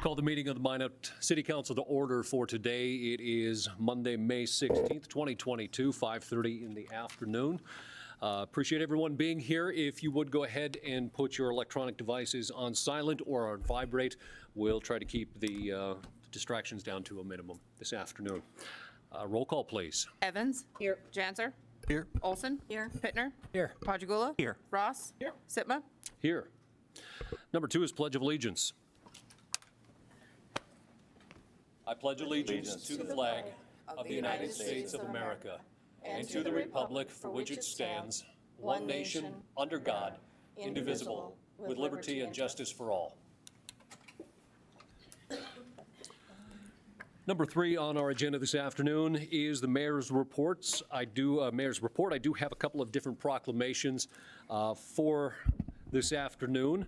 Call the meeting of the Minot City Council to order for today. It is Monday, May 16th, 2022, 5:30 in the afternoon. Appreciate everyone being here. If you would go ahead and put your electronic devices on silent or on vibrate, we'll try to keep the distractions down to a minimum this afternoon. Roll call, please. Evans. Here. Janser. Here. Olson. Here. Pittner. Here. Pajagula. Here. Ross. Here. Sitma. Here. Number 2 is Pledge of Allegiance. I pledge allegiance to the flag of the United States of America and to the republic for which it stands, one nation, under God, indivisible, with liberty and justice for all. Number 3 on our agenda this afternoon is the mayor's reports. I do have a couple of different proclamations for this afternoon.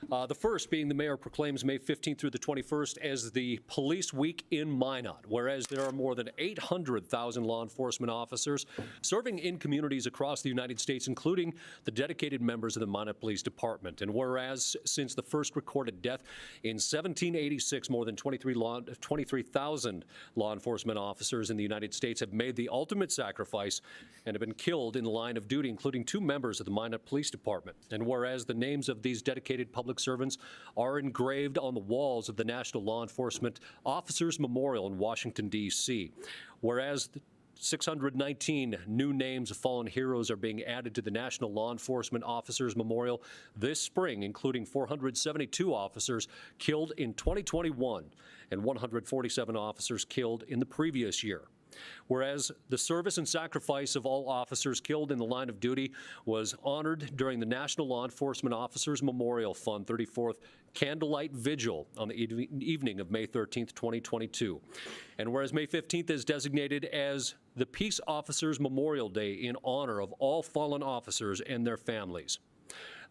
The first being the mayor proclaims May 15th through the 21st as the Police Week in Minot, whereas there are more than 800,000 law enforcement officers serving in communities across the United States, including the dedicated members of the Minot Police Department. And whereas since the first recorded death in 1786, more than 23,000 law enforcement officers in the United States have made the ultimate sacrifice and have been killed in the line of duty, including 2 members of the Minot Police Department. And whereas the names of these dedicated public servants are engraved on the walls of the National Law Enforcement Officers Memorial in Washington, D.C. Whereas 619 new names of fallen heroes are being added to the National Law Enforcement Officers Memorial this spring, including 472 officers killed in 2021 and 147 officers killed in the previous year. Whereas the service and sacrifice of all officers killed in the line of duty was honored during the National Law Enforcement Officers Memorial Fund 34th Candlelight Vigil on the evening of May 13th, 2022. And whereas May 15th is designated as the Peace Officers Memorial Day in honor of all fallen officers and their families.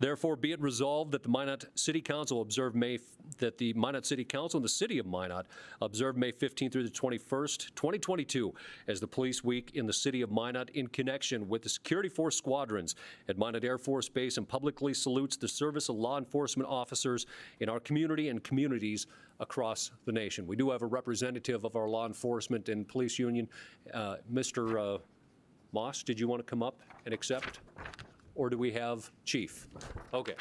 Therefore, be it resolved that the Minot City Council and the City of Minot observe May 15th through the 21st, 2022, as the Police Week in the City of Minot in connection with the Security Force squadrons at Minot Air Force Base, and publicly salutes the service of law enforcement officers in our community and communities across the nation. We do have a representative of our law enforcement and police union. Mr. Moss, did you want to come up and accept? Or do we have Chief? Okay.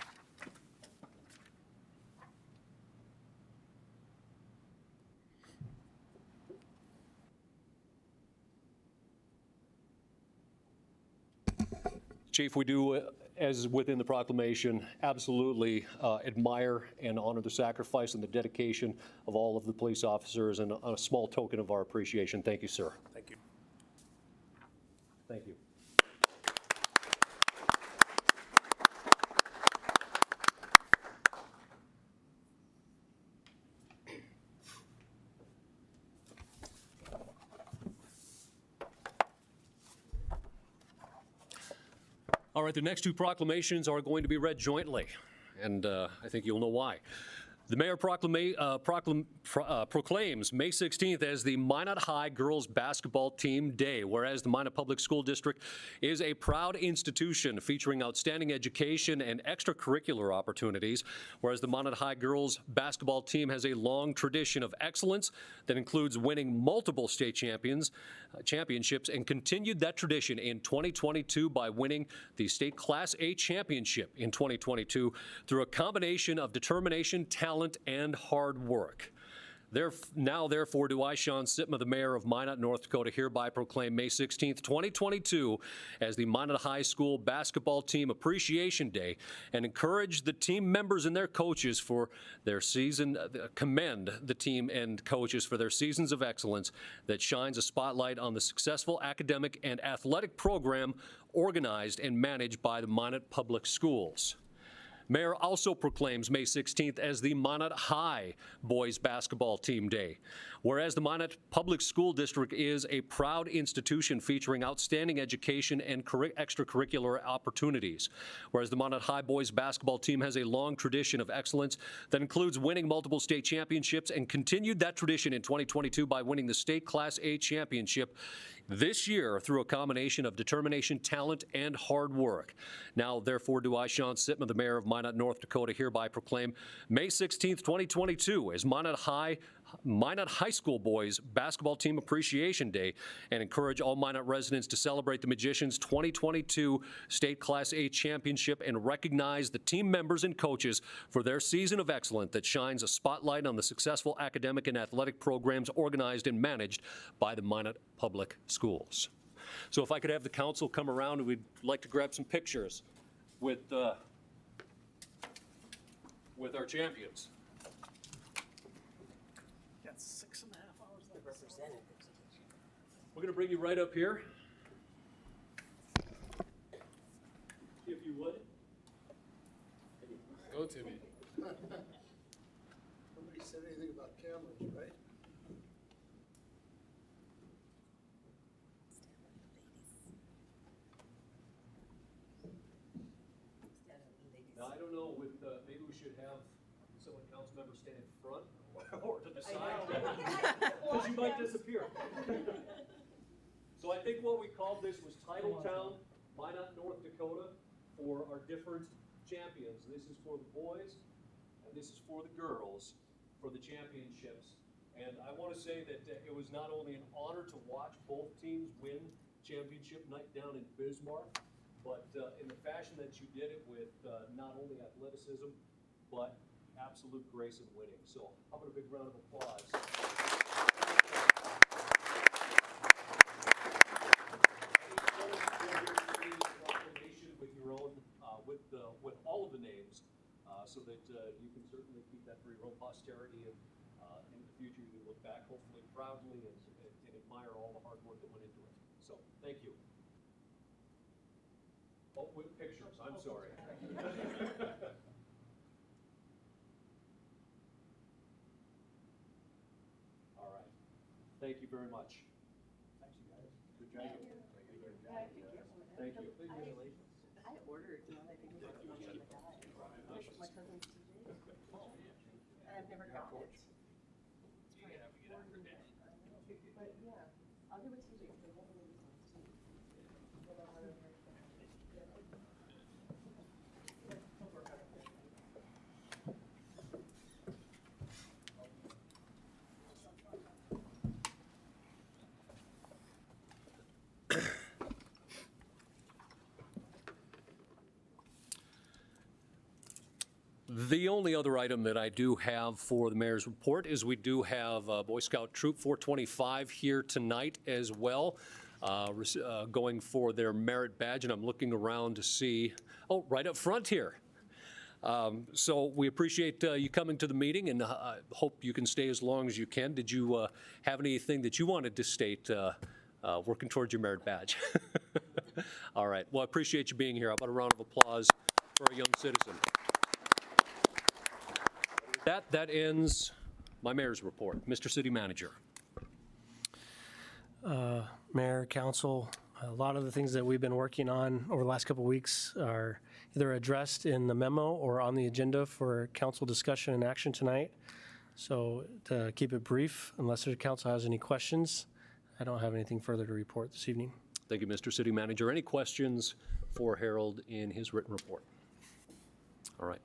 Chief, we do, as within the proclamation, absolutely admire and honor the sacrifice and the dedication of all of the police officers, and a small token of our appreciation. Thank you, sir. Thank you. Thank you. All right, the next 2 proclamations are going to be read jointly, and I think you'll know why. The mayor proclaims May 16th as the Minot High Girls Basketball Team Day, whereas the Minot Public School District is a proud institution featuring outstanding education and extracurricular opportunities, whereas the Minot High Girls Basketball Team has a long tradition of excellence that includes winning multiple state championships, and continued that tradition in 2022 by winning the State Class A Championship in 2022 through a combination of determination, talent, and hard work. Therefore, do I, Sean Sitma, the mayor of Minot, North Dakota, hereby proclaim May 16th, 2022 as the Minot High School Basketball Team Appreciation Day, and encourage the team members and their coaches for their commend the team and coaches for their seasons of excellence that shines a spotlight on the successful academic and athletic program organized and managed by the Minot Public Schools. Mayor also proclaims May 16th as the Minot High Boys Basketball Team Day, Whereas the Minot Public School District is a proud institution featuring outstanding education and extracurricular opportunities. Whereas the Minot High boys basketball team has a long tradition of excellence that includes winning multiple state championships and continued that tradition in 2022 by winning the state Class A championship this year through a combination of determination, talent, and hard work. Now, therefore, do I, Sean Sitman, the mayor of Minot, North Dakota, hereby proclaim May 16th, 2022 as Minot High School Boys Basketball Team Appreciation Day, and encourage all Minot residents to celebrate the Magicians' 2022 State Class A Championship and recognize the team members and coaches for their season of excellence that shines a spotlight on the successful academic and athletic programs organized and managed by the Minot Public Schools. So if I could have the council come around, we'd like to grab some pictures with our champions. Got 6.5 hours left. We're going to bring you right up here. If you would. Go, Timmy. Nobody said anything about cameras, right? Now, I don't know, maybe we should have someone, council member, stand in front or to the side. Because you might disappear. So I think what we called this was Titletown, Minot, North Dakota, for our different champions. This is for the boys, and this is for the girls, for the championships. And I want to say that it was not only an honor to watch both teams win championship night down in Bismarck, but in the fashion that you did it with not only athleticism, but absolute grace in winning. So how about a big round of applause? With your own, with all of the names, so that you can certainly keep that for your own posterity, and in the future you can look back hopefully proudly and admire all the hard work that went into it. So thank you. Oh, with pictures, I'm sorry. All right. Thank you very much. Thank you, guys. Good job. Thank you. I ordered one. I think it's my cousin's today. And I've never gotten it. But yeah, I'll give it to you. They won't release it. The only other item that I do have for the mayor's report is we do have Boy Scout Troop 425 here tonight as well, going for their merit badge, and I'm looking around to see, oh, right up front here. So we appreciate you coming to the meeting, and hope you can stay as long as you can. Did you have anything that you wanted to state working towards your merit badge? All right. Well, I appreciate you being here. How about a round of applause for a young citizen? That ends my mayor's report. Mr. City Manager. Mayor, council, a lot of the things that we've been working on over the last couple of weeks are either addressed in the memo or on the agenda for council discussion and action tonight. So to keep it brief, unless the council has any questions, I don't have anything further to report this evening. Thank you, Mr. City Manager. Any questions for Harold in his written report? All right.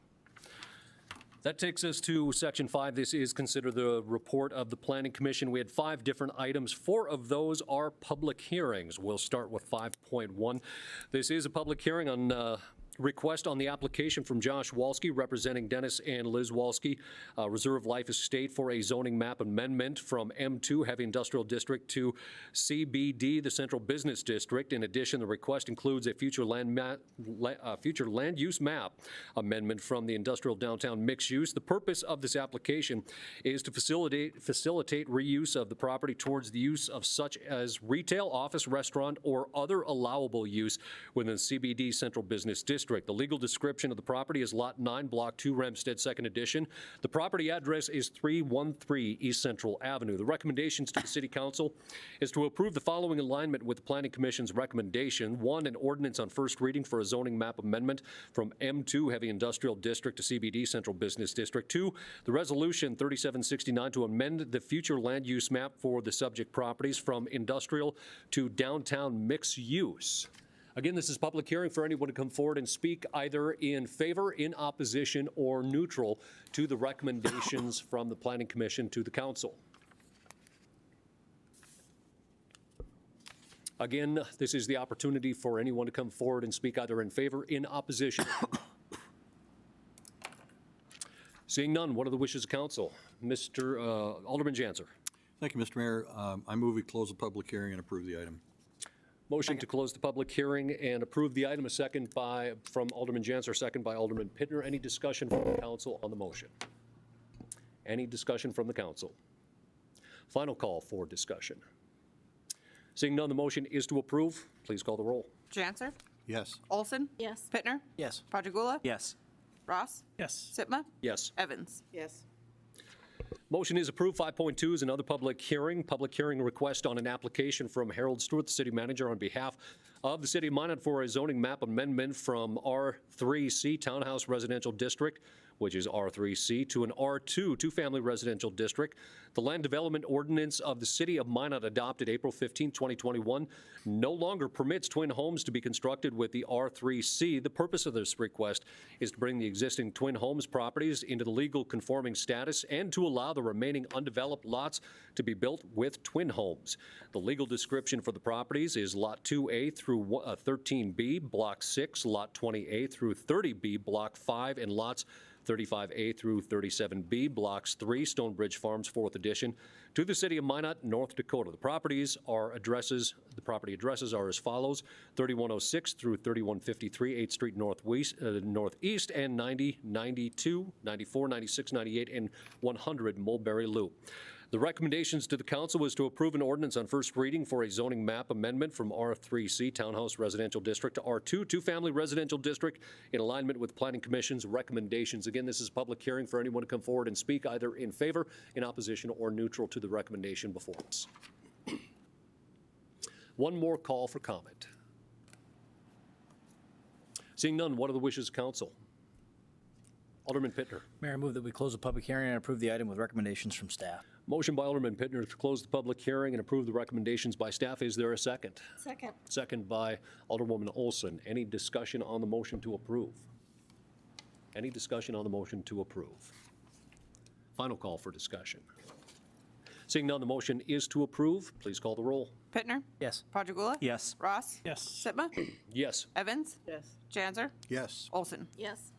That takes us to Section 5. This is considered the report of the Planning Commission. We had 5 different items. 4 of those are public hearings. We'll start with 5.1. This is a public hearing on request on the application from Josh Walski, representing Dennis and Liz Walski, Reserve Life Estate, for a zoning map amendment from M2 Heavy Industrial District to CBD, the Central Business District. In addition, the request includes a future land use map amendment from the industrial downtown mixed use. The purpose of this application is to facilitate reuse of the property towards the use of such as retail, office, restaurant, or other allowable use within the CBD Central Business District. District. The legal description of the property is Lot 9, Block 2, Ramstead, 2nd Edition. The property address is 313 East Central Avenue. The recommendations to the City Council is to approve the following alignment with the Planning Commission's recommendation. 1, an ordinance on first reading for a zoning map amendment from M2 Heavy Industrial District to CBD Central Business District. 2, the resolution 3769 to amend the future land use map for the subject properties from industrial to downtown mixed use. Again, this is public hearing for anyone to come forward and speak either in favor, in opposition, or neutral to the recommendations from the Planning Commission to the council. Again, this is the opportunity for anyone to come forward and speak either in favor, in opposition. Seeing none, what are the wishes of council? Mr. Alderman Janser. Thank you, Mr. Mayor. I move we close the public hearing and approve the item. Motion to close the public hearing and approve the item, a second from Alderman Janser, second by Alderman Pittner. Any discussion from the council on the motion? Any discussion from the council? Final call for discussion. Seeing none, the motion is to approve. Please call the roll. Janser, Yes. Olson. Yes. Pittner, Yes. Patigula, Yes. Ross, Yes. Sitma, Yes. Evans. Yes. Motion is approved. 5.2 is another public hearing. Public hearing request on an application from Harold Stewart, the city manager, on behalf of the city of Minot for a zoning map amendment from R3C Townhouse Residential District, which is R3C, to an R2 two-family residential district. The land development ordinance of the city of Minot adopted April 15, 2021 no longer permits twin homes to be constructed with the R3C. The purpose of this request is to bring the existing twin homes properties into the legal conforming status and to allow the remaining undeveloped lots to be built with twin homes. The legal description for the properties is Lot 2A through 13B, Block 6, Lot 20A through 30B, Block 5, and lots 35A through 37B, Blocks 3, Stonebridge Farms, 4th Edition, to the city of Minot, North Dakota. The property addresses are as follows: 3106 through 3153 8th Street Northeast, and 90, 92, 94, 96, 98, and 100 Mulberry Loop. The recommendations to the council was to approve an ordinance on first reading for a zoning map amendment from R3C Townhouse Residential District to R2 two-family residential district in alignment with Planning Commission's recommendations. Again, this is a public hearing for anyone to come forward and speak either in favor, in opposition, or neutral to the recommendation before us. One more call for comment. Seeing none, what are the wishes of council? Alderman Pittner. Mayor, I move that we close the public hearing and approve the item with recommendations from staff. Motion by Alderman Pittner to close the public hearing and approve the recommendations by staff. Is there a second? Second. Second by Alderwoman Olson. Any discussion on the motion to approve? Any discussion on the motion to approve? Final call for discussion. Seeing none, the motion is to approve. Please call the roll. Pittner, Yes. Patigula. Yes. Ross, Yes. Sitma, Yes. Evans, Yes. Janser, Yes. Olson. Yes.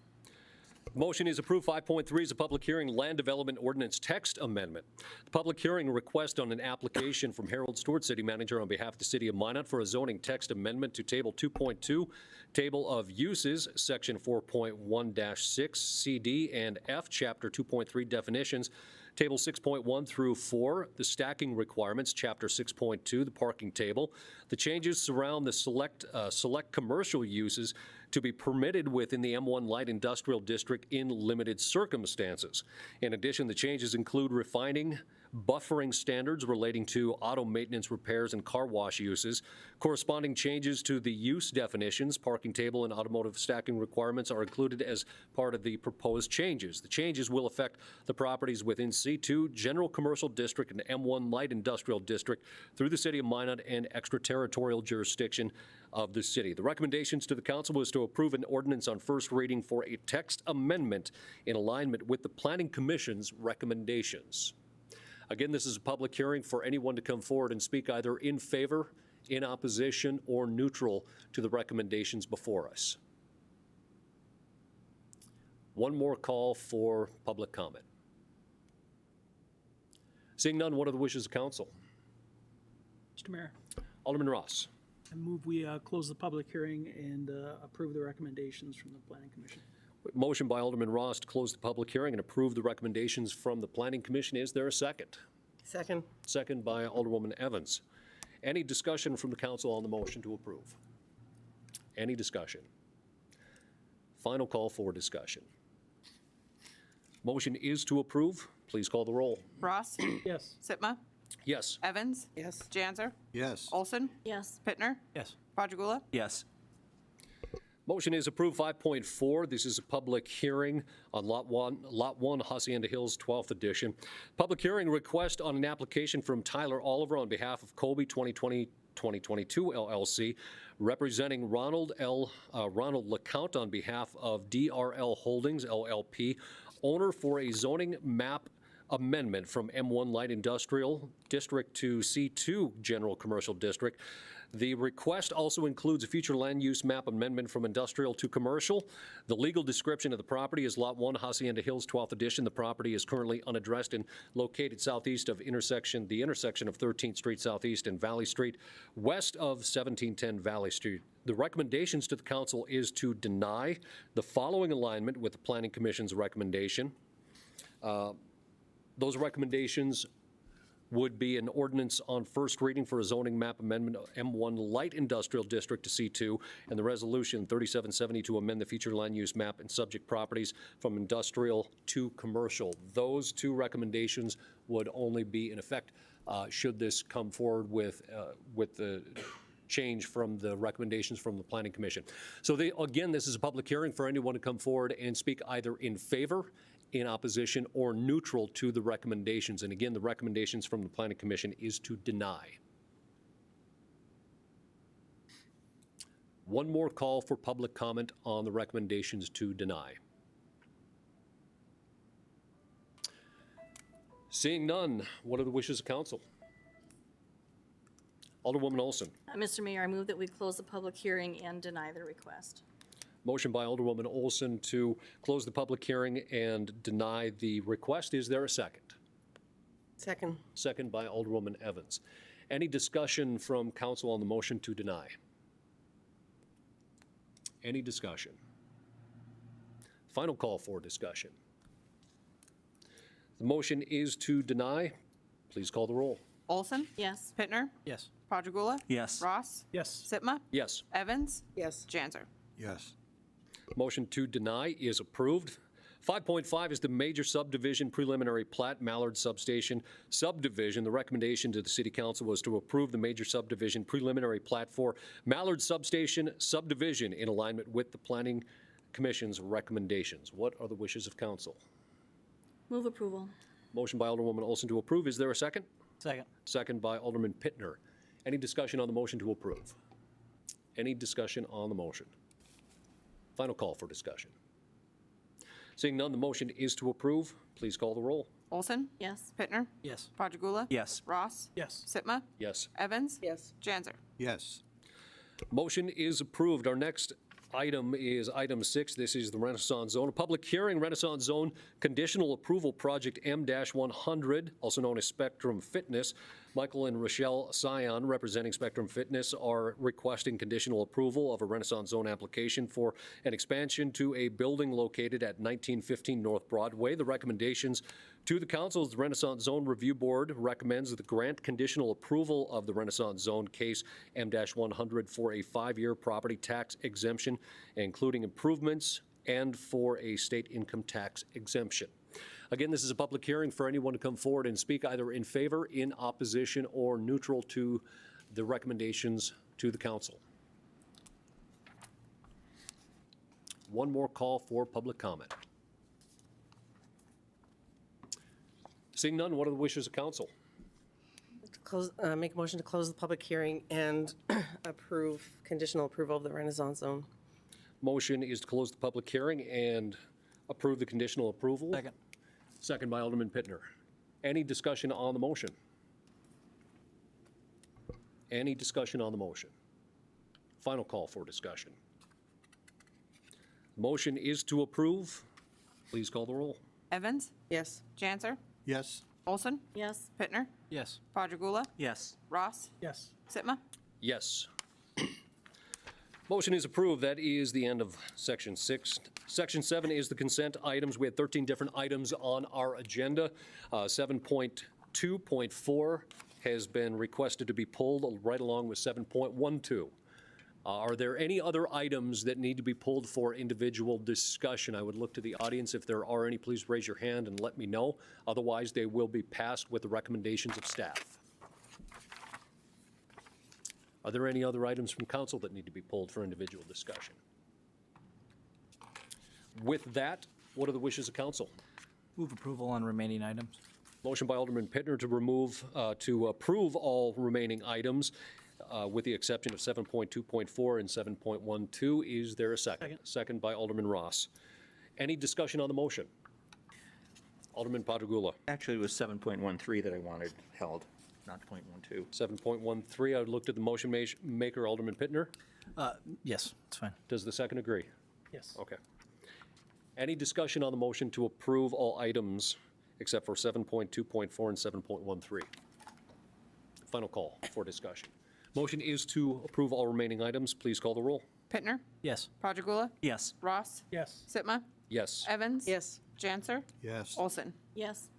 Motion is approved. 5.3 is a public hearing, land development ordinance text amendment. The public hearing request on an application from Harold Stewart, city manager, on behalf of the city of Minot for a zoning text amendment to Table 2.2, Table of Uses, Section 4.1-6, CD and F, Chapter 2.3 definitions, Table 6.1 through 4, the stacking requirements, Chapter 6.2, the parking table. The changes surround the select commercial uses to be permitted within the M1 Light Industrial District in limited circumstances. In addition, the changes include refining buffering standards relating to auto maintenance repairs and car wash uses. Corresponding changes to the use definitions, parking table, and automotive stacking requirements are included as part of the proposed changes. The changes will affect the properties within C2, General Commercial District, and M1 Light Industrial District through the city of Minot and extraterritorial jurisdiction of the city. The recommendations to the council was to approve an ordinance on first reading for a text amendment in alignment with the Planning Commission's recommendations. Again, this is a public hearing for anyone to come forward and speak either in favor, in opposition, or neutral to the recommendations before us. One more call for public comment. Seeing none, what are the wishes of council? Mr. Mayor, Alderman Ross. I move we close the public hearing and approve the recommendations from the Planning Commission. Motion by Alderman Ross to close the public hearing and approve the recommendations from the Planning Commission. Is there a second? Second. Second by Alderwoman Evans. Any discussion from the council on the motion to approve? Any discussion? Final call for discussion. Motion is to approve. Please call the roll. Ross? Yes. Sitma? Yes. Evans? Yes. Janser? Yes. Olson? Yes. Pittner? Yes. Padragula? Yes. Motion is approved. 5.4, this is a public hearing on Lot 1, Hacienda Hills, 12th edition. Public hearing request on an application from Tyler Oliver on behalf of Colby 2022 LLC, representing Ronald LeCount on behalf of DRL Holdings LLP, owner for a zoning map amendment from M1 Light Industrial District to C2 General Commercial District. The request also includes a future land use map amendment from industrial to commercial. The legal description of the property is Lot 1, Hacienda Hills, 12th edition. The property is currently unaddressed and located southeast of the intersection of 13th Street Southeast and Valley Street, west of 1710 Valley Street. The recommendations to the council is to deny the following alignment with the Planning Commission's recommendation. Those recommendations would be an ordinance on first reading for a zoning map amendment of M1 Light Industrial District to C2, and the resolution 3770 to amend the future land use map and subject properties from industrial to commercial. Those two recommendations would only be in effect should this come forward with the change from the recommendations from the Planning Commission. So again, this is a public hearing for anyone to come forward and speak either in favor, in opposition, or neutral to the recommendations. And again, the recommendations from the Planning Commission is to deny. One more call for public comment on the recommendations to deny. Seeing none, what are the wishes of council? Alderwoman Olson. Mr. Mayor, I move that we close the public hearing and deny the request. Motion by Alderwoman Olson to close the public hearing and deny the request. Is there a second? Second. Second by Alderwoman Evans. Any discussion from council on the motion to deny? Any discussion? Final call for discussion. The motion is to deny. Please call the roll. Olson? Yes. Pittner? Yes. Padragula? Yes. Ross? Yes. Sitma? Yes. Evans? Yes. Janser? Yes. Motion to deny is approved. 5.5 is the major subdivision preliminary plat, Mallard Substation subdivision. The recommendation to the City Council was to approve the major subdivision preliminary plat for Mallard Substation subdivision in alignment with the Planning Commission's recommendations. What are the wishes of council? Move approval. Motion by Alderwoman Olson to approve. Is there a second? Second. Second by Alderman Pittner. Any discussion on the motion to approve? Any discussion on the motion? Final call for discussion. Seeing none, the motion is to approve. Please call the roll. Olson? Yes. Pittner? Yes. Padragula? Yes. Ross? Yes. Sitma? Yes. Evans? Yes. Janser? Yes. Motion is approved. Our next item is item 6. This is the Renaissance Zone. A public hearing, Renaissance Zone Conditional Approval Project M-100, also known as Spectrum Fitness. Michael and Rochelle Sion, representing Spectrum Fitness, are requesting conditional approval of a Renaissance Zone application for an expansion to a building located at 1915 North Broadway. The recommendations to the council is the Renaissance Zone Review Board recommends the grant conditional approval of the Renaissance Zone case M-100 for a 5-year property tax exemption, including improvements, and for a state income tax exemption. Again, this is a public hearing for anyone to come forward and speak either in favor, in opposition, or neutral to the recommendations to the council. One more call for public comment. Seeing none, what are the wishes of council? Make a motion to close the public hearing and approve conditional approval of the Renaissance Zone. Motion is to close the public hearing and approve the conditional approval. Second. Second by Alderman Pittner. Any discussion on the motion? Any discussion on the motion? Final call for discussion. Motion is to approve. Please call the roll. Evans? Yes. Janser? Yes. Olson? Yes. Pittner? Yes. Padragula? Yes. Ross? Yes. Sitma? Yes. Motion is approved. That is the end of Section 6. Section 7 is the consent items. We had 13 different items on our agenda. 7.2.4 has been requested to be pulled right along with 7.12. Are there any other items that need to be pulled for individual discussion? I would look to the audience. If there are any, please raise your hand and let me know. Otherwise, they will be passed with the recommendations of staff. Are there any other items from council that need to be pulled for individual discussion? With that, what are the wishes of council? Move approval on remaining items. Motion by Alderman Pittner to approve all remaining items with the exception of 7.2.4 and 7.12. Is there a second? Second by Alderman Ross. Any discussion on the motion? Alderman Patagula. Actually, it was 7.13 that I wanted held, not .12. 7.13, I looked at the motion maker, Alderman Pittner. Yes, it's fine. Does the second agree? Yes. Okay. Any discussion on the motion to approve all items except for 7.2.4 and 7.13? Final call for discussion. Motion is to approve all remaining items. Please call the roll. Pittner, Yes. Padragula, Yes. Ross, Yes. Sitma, Yes. Evans. Yes. Janser, Yes. Olson. Yes.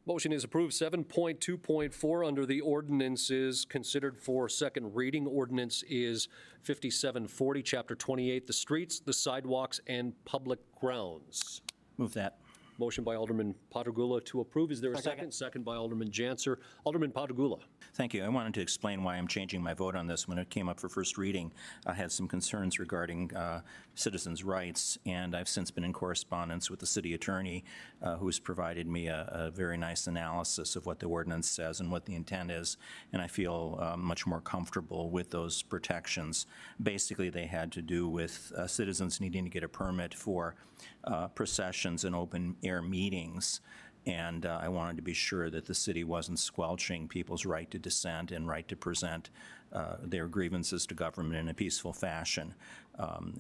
Motion is approved. 7.2.4 under the ordinances considered for second reading. Ordinance is 5740, Chapter 28, the streets, the sidewalks, and public grounds. Move that. Motion by Alderman Patagula to approve. Is there a second? Second by Alderman Janser. Alderman Patagula. Thank you. I wanted to explain why I'm changing my vote on this. When it came up for first reading, I had some concerns regarding citizens' rights, and I've since been in correspondence with the city attorney, who has provided me a very nice analysis of what the ordinance says and what the intent is, and I feel much more comfortable with those protections. Basically, they had to do with citizens needing to get a permit for processions and open-air meetings, and I wanted to be sure that the city wasn't squelching people's right to dissent and right to present their grievances to government in a peaceful fashion.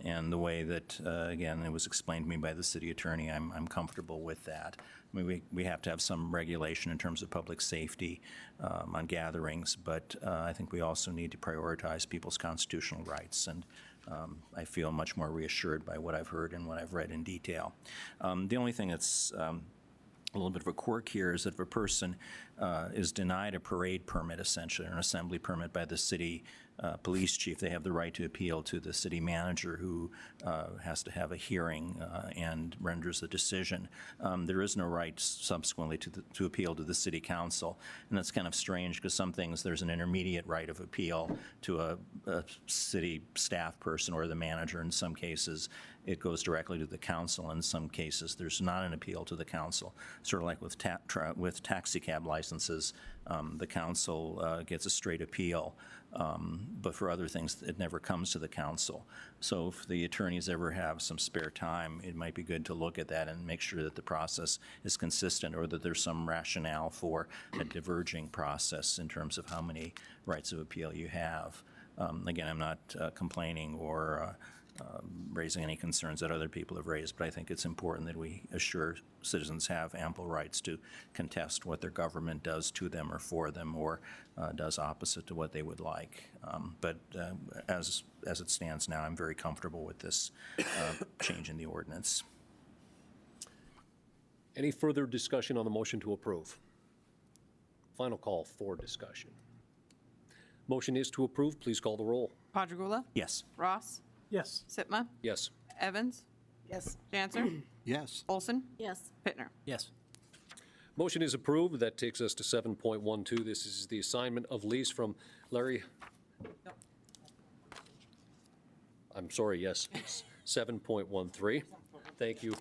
And the way that, again, it was explained to me by the city attorney, I'm comfortable with that. I mean, we have to have some regulation in terms of public safety on gatherings, but I think we also need to prioritize people's constitutional rights, and I feel much more reassured by what I've heard and what I've read in detail. The only thing that's a little bit of a quirk here is that if a person is denied a parade permit, essentially, or an assembly permit by the city police chief, they have the right to appeal to the city manager, who has to have a hearing and renders a decision. There is no right subsequently to appeal to the city council, and that's kind of strange because some things there's an intermediate right of appeal to a city staff person or the manager. In some cases, it goes directly to the council. In some cases, there's not an appeal to the council. Sort of like with taxi cab licenses, the council gets a straight appeal, but for other things, it never comes to the council. So if the attorneys ever have some spare time, it might be good to look at that and make sure that the process is consistent, or that there's some rationale for a diverging process in terms of how many rights of appeal you have. Again, I'm not complaining or raising any concerns that other people have raised, but I think it's important that we assure citizens have ample rights to contest what their government does to them or for them, or does opposite to what they would like. But as it stands now, I'm very comfortable with this change in the ordinance. Any further discussion on the motion to approve? Final call for discussion. Motion is to approve. Please call the roll. Padragula, Yes. Ross, Yes. Sitma, Yes. Evans, Yes. Janser, Yes. Olson, Yes. Pittner. Yes. Motion is approved. That takes us to 7.12. This is the assignment of lease from Larry. I'm sorry, yes, 7.13. Thank you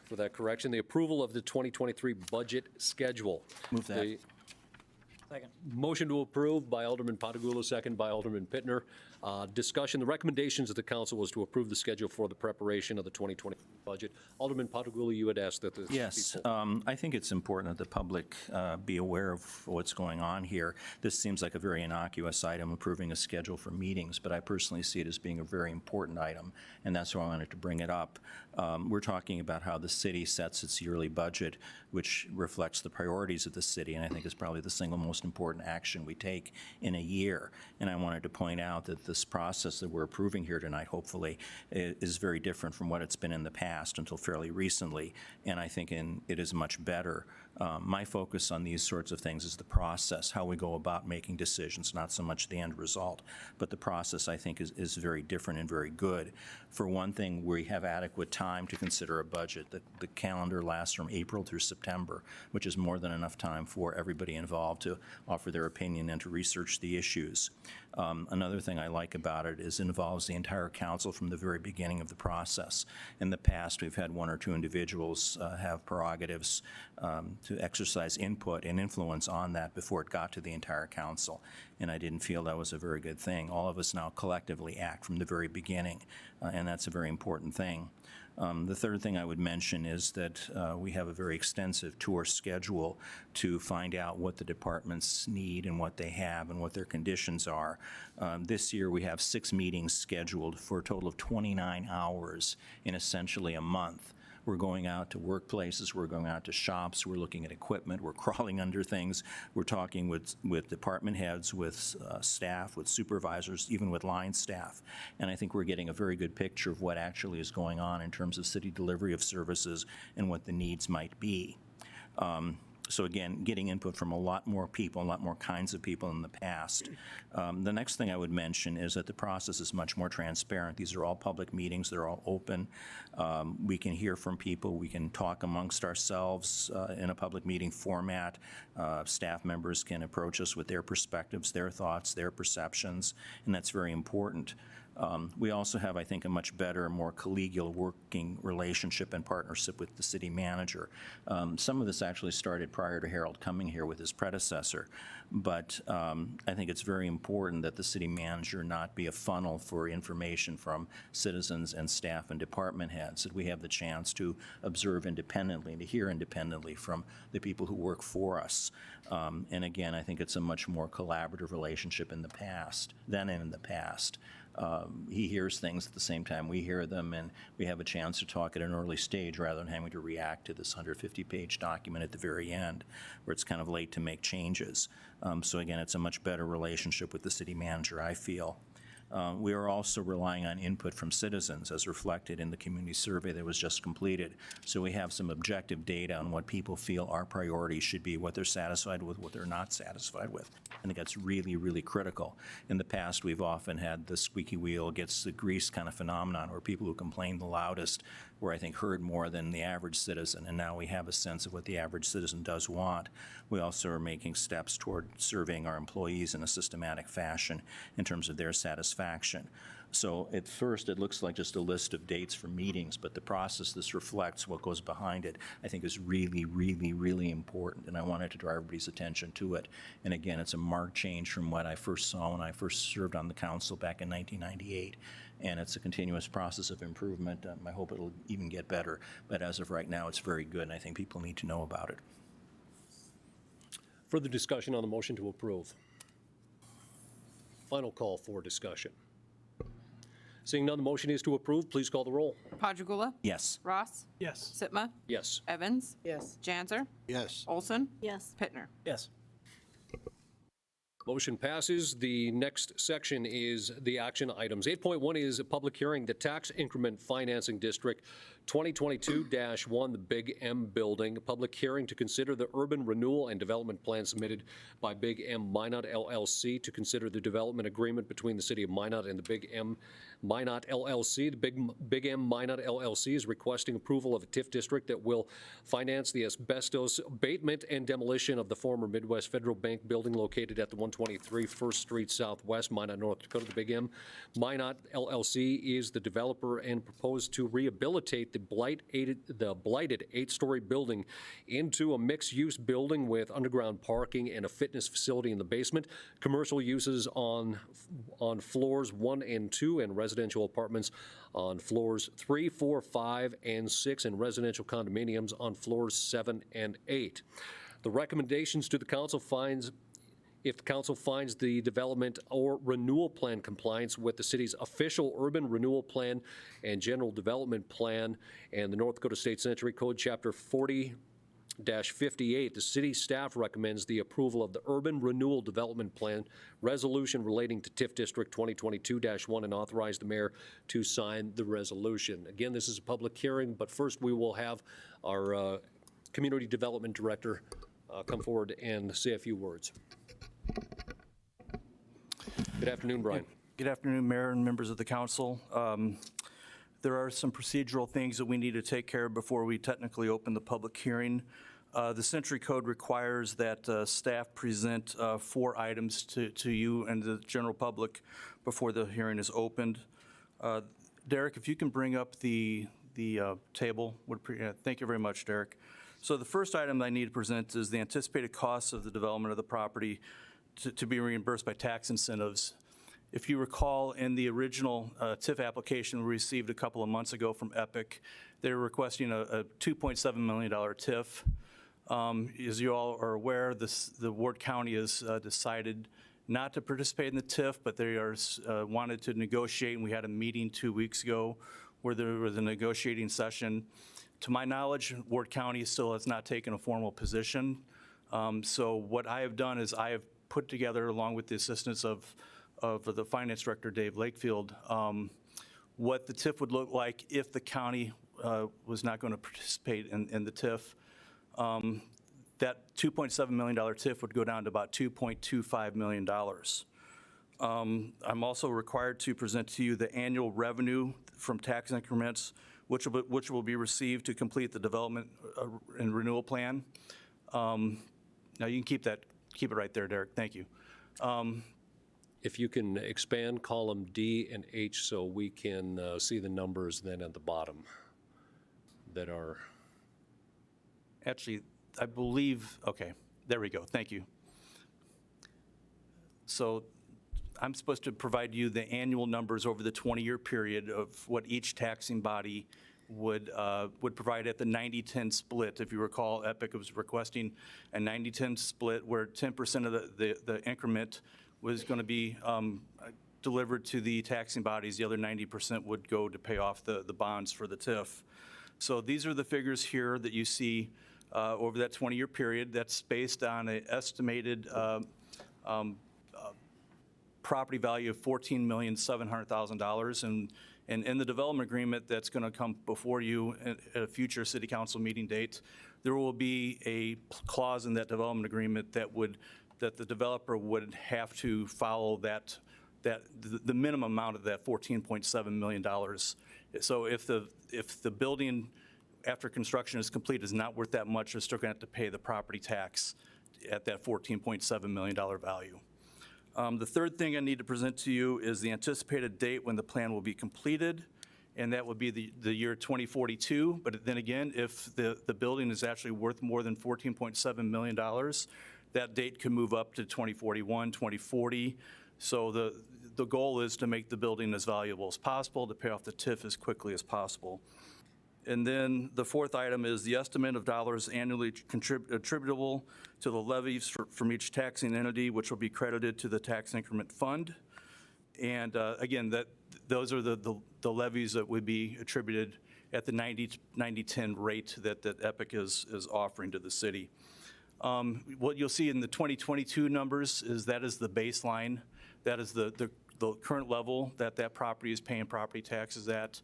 for that correction. The approval of the 2023 budget schedule. Move that. The Second. motion to approve by Alderman Patagula, second by Alderman Pittner. Discussion, the recommendations of the council was to approve the schedule for the preparation of the 2020 budget. Alderman Patagula, you had asked that this Yes, be pulled. I think it's important that the public be aware of what's going on here. This seems like a very innocuous item, approving a schedule for meetings, but I personally see it as being a very important item, and that's why I wanted to bring it up. We're talking about how the city sets its yearly budget, which reflects the priorities of the city, and I think is probably the single most important action we take in a year. And I wanted to point out that this process that we're approving here tonight, hopefully, is very different from what it's been in the past until fairly recently, and I think it is much better My focus on these sorts of things is the process, how we go about making decisions, not so much the end result. But the process, I think, is very different and very good. For one thing, we have adequate time to consider a budget. The calendar lasts from April through September, which is more than enough time for everybody involved to offer their opinion and to research the issues. Another thing I like about it is it involves the entire council from the very beginning of the process. In the past, we've had one or two individuals have prerogatives to exercise input and influence on that before it got to the entire council, and I didn't feel that was a very good thing. All of us now collectively act from the very beginning, and that's a very important thing. The third thing I would mention is that we have a very extensive tour schedule to find out what the departments need and what they have and what their conditions are. This year we have 6 meetings scheduled for a total of 29 hours in essentially a month. We're going out to workplaces, we're going out to shops, we're looking at equipment, we're crawling under things, we're talking with department heads, with staff, with supervisors, even with line staff. And I think we're getting a very good picture of what actually is going on in terms of city delivery of services and what the needs might be. So again, getting input from a lot more people, a lot more kinds of people in the past. The next thing I would mention is that the process is much more transparent. These are all public meetings. They're all open. We can hear from people. We can talk amongst ourselves in a public meeting format. Staff members can approach us with their perspectives, their thoughts, their perceptions, and that's very important. We also have, I think, a much better, more collegial working relationship and partnership with the city manager. Some of this actually started prior to Harold coming here with his predecessor, but I think it's very important that the city manager not be a funnel for information from citizens and staff and department heads, that we have the chance to observe independently and to hear independently from the people who work for us. And again, I think it's a much more collaborative relationship in the past than in the past. He hears things at the same time we hear them, and we have a chance to talk at an early stage rather than having to react to this 150-page document at the very end where it's kind of late to make changes. So again, it's a much better relationship with the city manager, I feel. We are also relying on input from citizens as reflected in the community survey that was just completed. So we have some objective data on what people feel our priorities should be, what they're satisfied with, what they're not satisfied with. I think that's really, really critical. In the past, we've often had the squeaky wheel gets the grease kind of phenomenon where people who complain the loudest were, I think, heard more than the average citizen, and now we have a sense of what the average citizen does want. We also are making steps toward surveying our employees in a systematic fashion in terms of their satisfaction. So at first, it looks like just a list of dates for meetings, but the process this reflects, what goes behind it, I think is really, really, really important, and I wanted to draw everybody's attention to it. And again, it's a marked change from what I first saw when I first served on the council back in 1998, and it's a continuous process of improvement. I hope it'll even get better, but as of right now, it's very good, and I think people need to know about it. Further discussion on the motion to approve. Final call for discussion. Seeing none, the motion is to approve. Please call the roll. Padragula? Yes. Ross? Yes. Sitma? Yes. Evans? Yes. Janser? Yes. Olson? Yes. Pittner? Yes. Motion passes. The next section is the action items. 8.1 is a public hearing, the Tax Increment Financing District 2022-1, the Big M Building. A public hearing to consider the urban renewal and development plan submitted by Big M Minot LLC to consider the development agreement between the City of Minot and the Big M Minot LLC. The Big M Minot LLC is requesting approval of a TIF district that will finance the asbestos abatement and demolition of the former Midwest Federal Bank building located at the 123 First Street Southwest, Minot, North Dakota. The Big M Minot LLC is the developer and proposed to rehabilitate the blighted 8-story building into a mixed-use building with underground parking and a fitness facility in the basement, commercial uses on floors 1 and 2, and residential apartments on floors 3, 4, 5, and 6, and residential condominiums on floors 7 and 8. The recommendations to the council finds, if the council finds the development or renewal plan compliance with the city's official urban renewal plan and general development plan and the North Dakota State Century Code, Chapter 40-58, the city staff recommends the approval of the Urban Renewal Development Plan resolution relating to TIF District 2022-1 and authorize the mayor to sign the resolution. Again, this is a public hearing, but first we will have our Community Development Director come forward and say a few words. Good afternoon, Brian. Good afternoon, Mayor and members of the council. There are some procedural things that we need to take care of before we technically open the public hearing. The Century Code requires that staff present 4 items to you and the general public before the hearing is opened. Derek, if you can bring up the table. Thank you very much, Derek. So the first item I need to present is the anticipated costs of the development of the property to be reimbursed by tax incentives. If you recall, in the original TIF application we received a couple of months ago from Epic, they were requesting a $2.7 million TIF. As you all are aware, the Ward County has decided not to participate in the TIF, but they are wanted to negotiate, and we had a meeting 2 weeks ago where there was a negotiating session. To my knowledge, Ward County still has not taken a formal position. So what I have done is I have put together, along with the assistance of the Finance Director, Dave Lakefield, what the TIF would look like if the county was not going to participate in the TIF. That $2.7 million TIF would go down to about $2.25 million. I'm also required to present to you the annual revenue from tax increments, which will be received to complete the development and renewal plan. Now you can keep it right there, Derek. Thank you. If you can expand column D and H so we can see the numbers then at the bottom that are. Actually, I believe, okay, there we go. Thank you. So I'm supposed to provide you the annual numbers over the 20-year period of what each taxing body would provide at the 90-10 split. If you recall, Epic was requesting a 90-10 split where 10% of the increment was going to be delivered to the taxing bodies. The other 90% would go to pay off the bonds for the TIF. So these are the figures here that you see over that 20-year period. That's based on an estimated property value of $14,700,000. And in the development agreement that's going to come before you at a future city council meeting date, there will be a clause in that development agreement that the developer would have to follow the minimum amount of that $14.7 million. So if the building after construction is complete is not worth that much, they're still going to have to pay the property tax at that $14.7 million value. The third thing I need to present to you is the anticipated date when the plan will be completed, and that would be the year 2042. But then again, if the building is actually worth more than $14.7 million, that date could move up to 2041, 2040. So the goal is to make the building as valuable as possible, to pay off the TIF as quickly as possible. And then the fourth item is the estimate of dollars annually attributable to the levies from each taxing entity, which will be credited to the tax increment fund. And again, those are the levies that would be attributed at the 90-10 rate that Epic is offering to the city. What you'll see in the 2022 numbers is that is the baseline. That is the current level that property is paying property taxes at.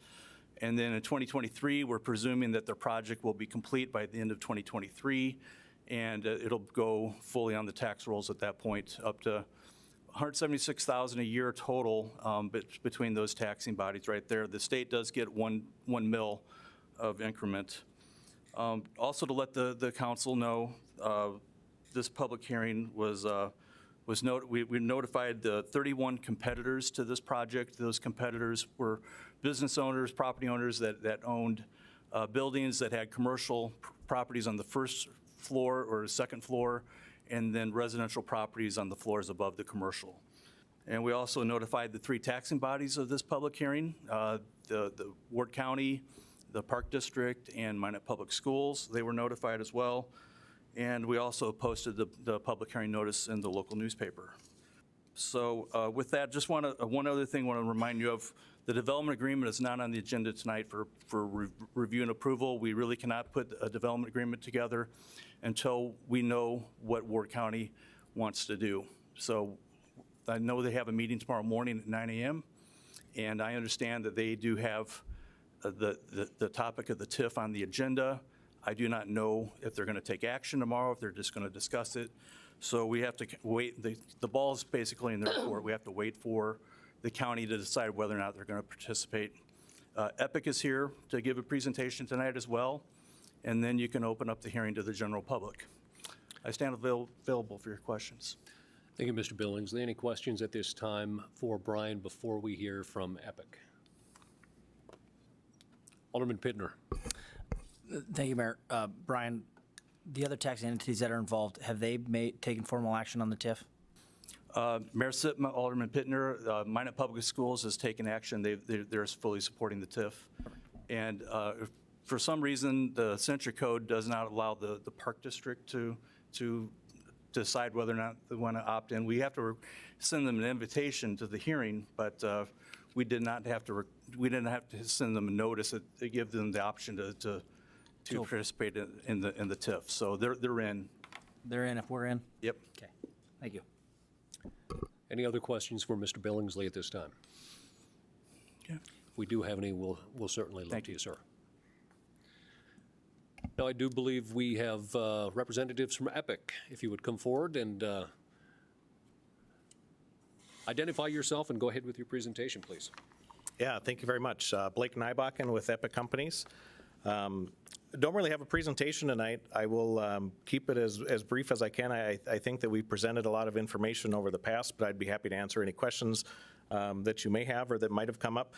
And then in 2023, we're presuming that the project will be complete by the end of 2023, and it'll go fully on the tax rolls at that point, up to $176,000 a year total between those taxing bodies right there. The state does get one mil of increment. Also, to let the council know, this public hearing we notified the 31 competitors to this project. Those competitors were business owners, property owners that owned buildings that had commercial properties on the first floor or second floor, and then residential properties on the floors above the commercial. And we also notified the 3 taxing bodies of this public hearing, the Ward County, the Park District, and Minot Public Schools. They were notified as well. And we also posted the public hearing notice in the local newspaper. So with that, just one other thing I want to remind you of. The development agreement is not on the agenda tonight for review and approval. We really cannot put a development agreement together until we know what Ward County wants to do. So I know they have a meeting tomorrow morning at 9 a.m. And I understand that they do have the topic of the TIF on the agenda. I do not know if they're going to take action tomorrow, if they're just going to discuss it. So we have to wait. The ball's basically in their court. We have to wait for the county to decide whether or not they're going to participate. Epic is here to give a presentation tonight as well, and then you can open up the hearing to the general public. I stand available for your questions. Thank you, Mr. Billingsley. Any questions at this time for Brian before we hear from Epic? Alderman Pittner. Thank you, Mayor. Brian, the other taxing entities that are involved, have they taken formal action on the TIF? Mayor Sitma, Alderman Pittner, Minot Public Schools has taken action. They're fully supporting the TIF. And for some reason, the Century Code does not allow the Park District to decide whether or not they want to opt in. We have to send them an invitation to the hearing, but we didn't have to send them a notice to give them the option to participate in the TIF. So they're in. They're in if we're in? Yep. Okay, thank you. Any other questions for Mr. Billingsley at this time? Okay. If we do have any, we'll certainly look to you, sir. Now, I do believe we have representatives from Epic. If you would come forward and identify yourself and go ahead with your presentation, please. Yeah, thank you very much. Blake Nybakken with Epic Companies. Don't really have a presentation tonight. I will keep it as brief as I can. I think that we presented a lot of information over the past, but I'd be happy to answer any questions that you may have or that might have come up.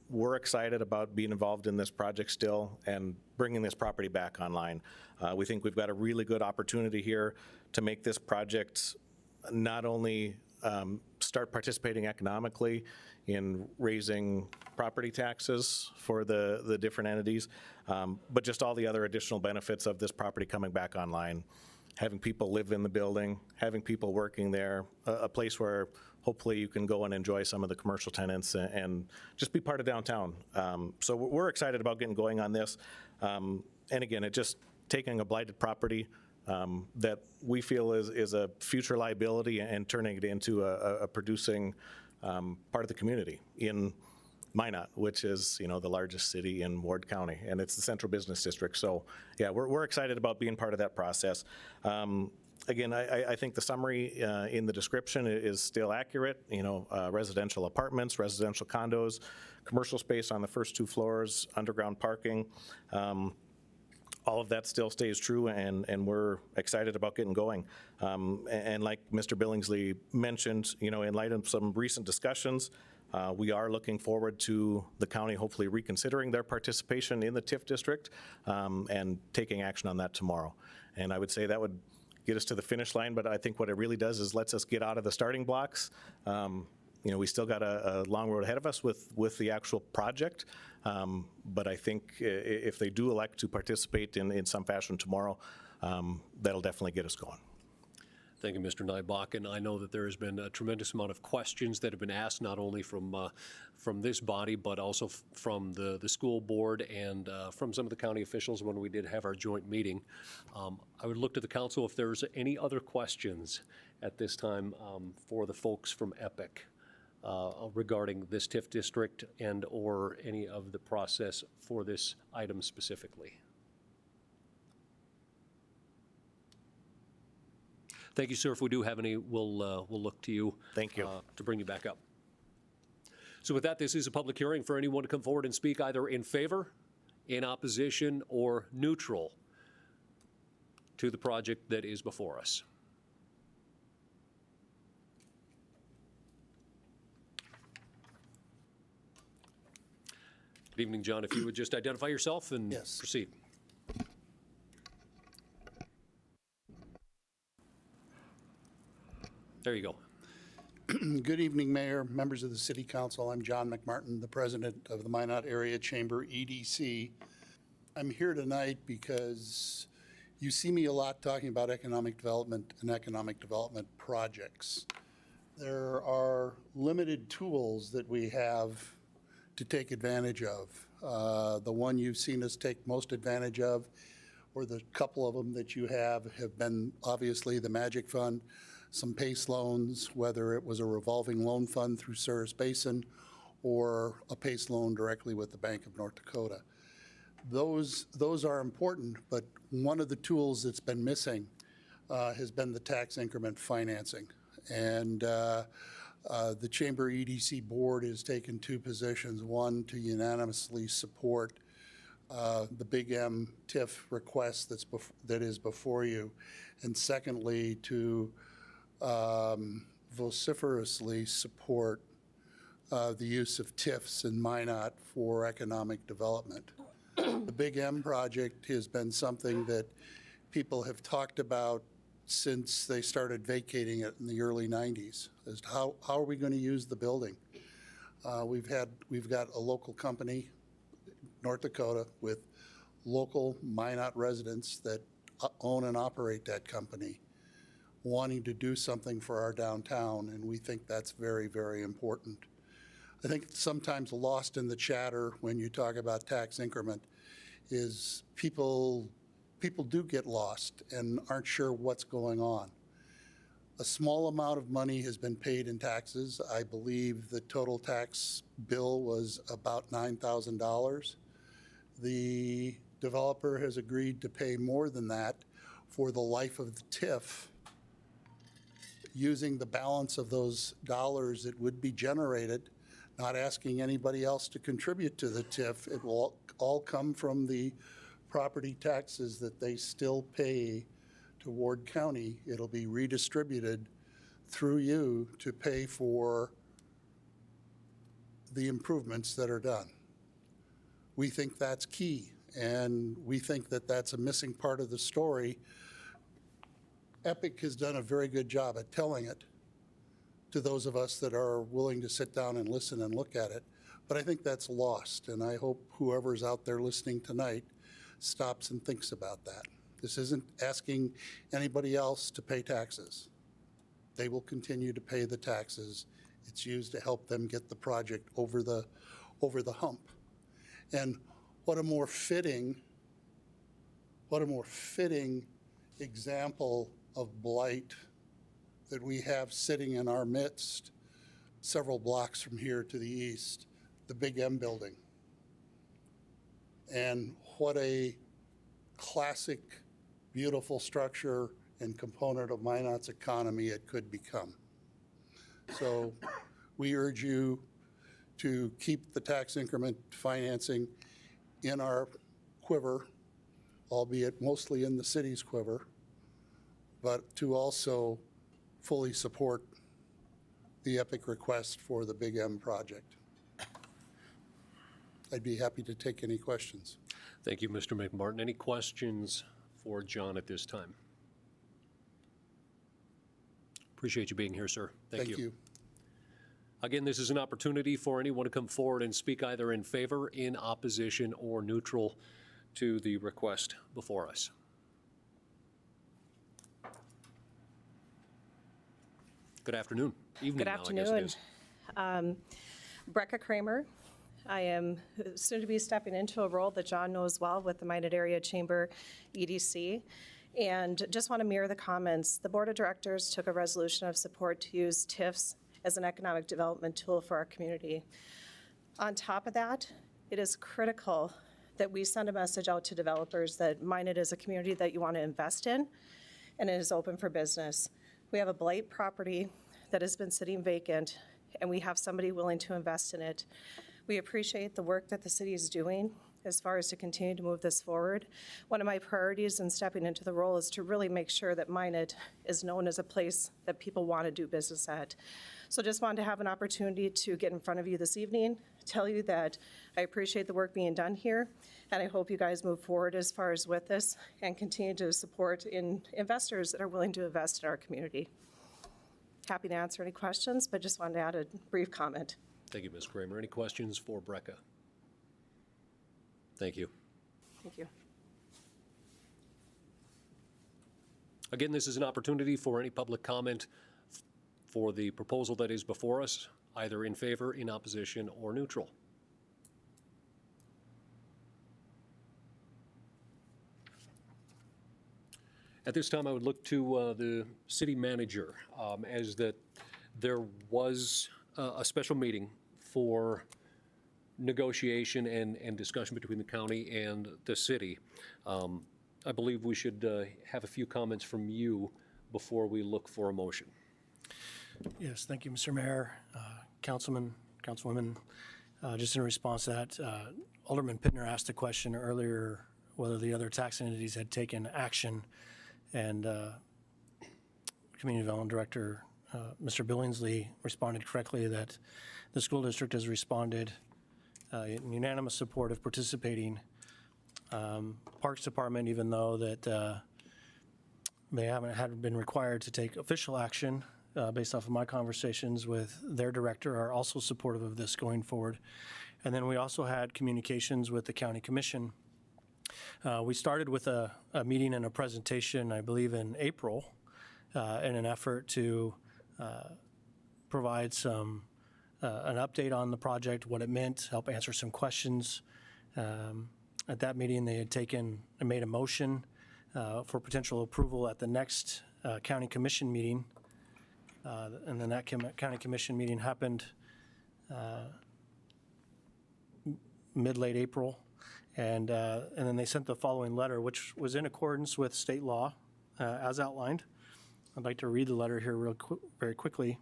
We're excited about being involved in this project still and bringing this property back online. We think we've got a really good opportunity here to make this project not only start participating economically in raising property taxes for the different entities, but just all the other additional benefits of this property coming back online. Having people live in the building, having people working there, a place where hopefully you can go and enjoy some of the commercial tenants and just be part of downtown. So we're excited about getting going on this. And again, it just taking a blighted property that we feel is a future liability and turning it into a producing part of the community in Minot, which is, you know, the largest city in Ward County, and it's the central business district. So yeah, we're excited about being part of that process. Again, I think the summary in the description is still accurate. You know, residential apartments, residential condos, commercial space on the first 2 floors, underground parking. All of that still stays true, and we're excited about getting going. And like Mr. Billingsley mentioned, you know, in light of some recent discussions, we are looking forward to the county hopefully reconsidering their participation in the TIF district and taking action on that tomorrow. And I would say that would get us to the finish line, but I think what it really does is lets us get out of the starting blocks. You know, we still got a long road ahead of us with the actual project, but I think if they do elect to participate in some fashion tomorrow, that'll definitely get us going. Thank you, Mr. Nybakken. I know that there has been a tremendous amount of questions that have been asked, not only from this body, but also from the school board and from some of the county officials when we did have our joint meeting. I would look to the council if there's any other questions at this time for the folks from Epic regarding this TIF district and or any of the process for this item specifically. Thank you, sir. If we do have any, we'll look to you. Thank you. To bring you back up. So with that, this is a public hearing for anyone to come forward and speak either in favor, in opposition, or neutral to the project that is before us. Good evening, John. If you would just identify yourself and proceed. There you go. Good evening, Mayor, members of the City Council. I'm John McMartin, the president of the Minot Area Chamber, EDC. I'm here tonight because you see me a lot talking about economic development and economic development projects. There are limited tools that we have to take advantage of. The one you've seen us take most advantage of, or the couple of them that you have been obviously the Magic Fund, some PACE loans, whether it was a revolving loan fund through Souris Basin or a PACE loan directly with the Bank of North Dakota. those are important, but one of the tools that's been missing has been the tax increment financing. And the Chamber EDC Board has taken two positions: one, to unanimously support the Big M TIF request that is before you, and secondly, to vociferously support the use of TIFs in Minot for economic development. The Big M project has been something that people have talked about since they started vacating it in the early 90s, as to how are we going to use the building. We've got a local company, North Dakota, with local Minot residents that own and operate that company, wanting to do something for our downtown, and we think that's very, very important. I think sometimes lost in the chatter when you talk about tax increment is people do get lost and aren't sure what's going on. A small amount of money has been paid in taxes. I believe the total tax bill was about $9,000. The developer has agreed to pay more than that for the life of the TIF, using the balance of those dollars that would be generated, not asking anybody else to contribute to the TIF. It will all come from the property taxes that they still pay to Ward County. It'll be redistributed through you to pay for the improvements that are done. We think that's key, and we think that that's a missing part of the story. Epic has done a very good job at telling it to those of us that are willing to sit down and listen and look at it, but I think that's lost, and I hope whoever's out there listening tonight stops and thinks about that. This isn't asking anybody else to pay taxes. They will continue to pay the taxes. It's used to help them get the project over the hump. And what a more fitting example of blight that we have sitting in our midst, several blocks from here to the east, the Big M building. And what a classic, beautiful structure and component of Minot's economy it could become. So we urge you to keep the tax increment financing in our quiver, albeit mostly in the city's quiver, but to also fully support the Epic request for the Big M project. I'd be happy to take any questions. Thank you, Mr. McMartin. Any questions for John at this time? Appreciate you being here, sir. Thank you. Again, this is an opportunity for anyone to come forward and speak either in favor, in opposition, or neutral to the request before us. Good afternoon. Evening Good now, afternoon. I guess it is. Becca Kramer. I am soon to be stepping into a role that John knows well with the Minot Area Chamber EDC. And just want to mirror the comments. The Board of Directors took a resolution of support to use TIFs as an economic development tool for our community. On top of that, it is critical that we send a message out to developers that Minot is a community that you want to invest in, and it is open for business. We have a blight property that has been sitting vacant, and we have somebody willing to invest in it. We appreciate the work that the city is doing as far as to continue to move this forward. One of my priorities in stepping into the role is to really make sure that Minot is known as a place that people want to do business at. So just wanted to have an opportunity to get in front of you this evening, tell you that I appreciate the work being done here, and I hope you guys move forward as far as with this and continue to support investors that are willing to invest in our community. Happy to answer any questions, but just wanted to add a brief comment. Thank you, Ms. Kramer. Any questions for Becca? Thank you. Thank you. Again, this is an opportunity for any public comment for the proposal that is before us, either in favor, in opposition, or neutral. At this time, I would look to the city manager, as that there was a special meeting for negotiation and discussion between the county and the city. I believe we should have a few comments from you before we look for a motion. Yes, thank you, Mr. Mayor, councilmen, councilwomen. Just in response to that, Alderman Pittner asked a question earlier whether the other tax entities had taken action, and Community Development Director Mr. Billingsley responded correctly that the school district has responded in unanimous support of participating. Parks Department, even though that they hadn't been required to take official action, based off of my conversations with their director, are also supportive of this going forward. And then we also had communications with the county commission. We started with a meeting and a presentation, I believe, in April, in an effort to provide an update on the project, what it meant, help answer some questions. At that meeting, they had made a motion for potential approval at the next county commission meeting. And then that county commission meeting happened mid-late April. And then they sent the following letter, which was in accordance with state law as outlined. I'd like to read the letter here very quickly.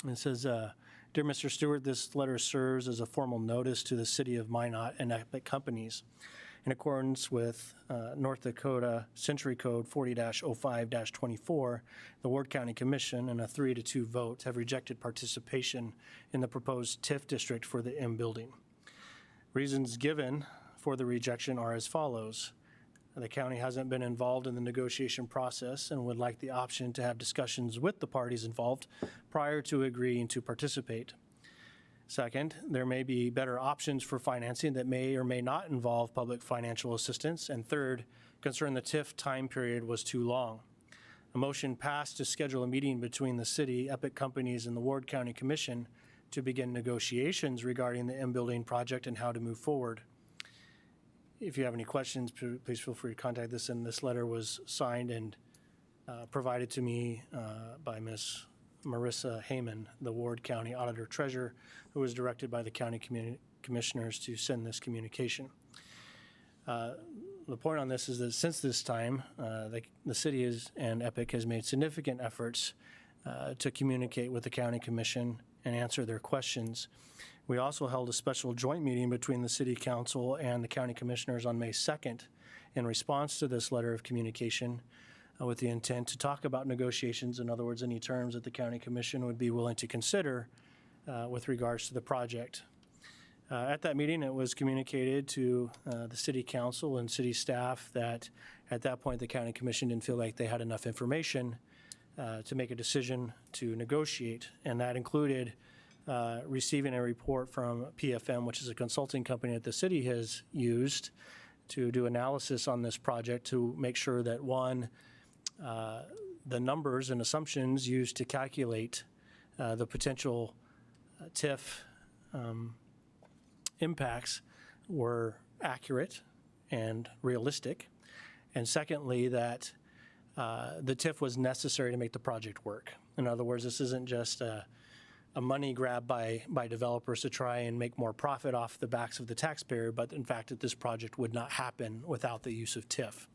It says, Dear Mr. Stewart, this letter serves as a formal notice to the city of Minot and Epic Companies. In accordance with North Dakota Century Code 40-05-24, the Ward County Commission, in a 3-2 vote, have rejected participation in the proposed TIF district for the M building. Reasons given for the rejection are as follows. The county hasn't been involved in the negotiation process and would like the option to have discussions with the parties involved prior to agreeing to participate. Second, there may be better options for financing that may or may not involve public financial assistance. And third, concern the TIF time period was too long. A motion passed to schedule a meeting between the city, Epic Companies, and the Ward County Commission to begin negotiations regarding the M building project and how to move forward. If you have any questions, please feel free to contact us. And this letter was signed and provided to me by Ms. Marissa Heyman, the Ward County Auditor Treasurer, who was directed by the county commissioners to send this communication. The point on this is that since this time, the city and Epic has made significant efforts to communicate with the county commission and answer their questions. We also held a special joint meeting between the city council and the county commissioners on May 2nd in response to this letter of communication with the intent to talk about negotiations, in other words, any terms that the county commission would be willing to consider with regards to the project. At that meeting, it was communicated to the city council and city staff that at that point the county commission didn't feel like they had enough information to make a decision to negotiate, and that included receiving a report from PFM, which is a consulting company that the city has used to do analysis on this project to make sure that, one, the numbers and assumptions used to calculate the potential TIF impacts were accurate and realistic, and secondly, that the TIF was necessary to make the project work. In other words, this isn't just a money grab by developers to try and make more profit off the backs of the taxpayer, but in fact that this project would not happen without the use of TIF.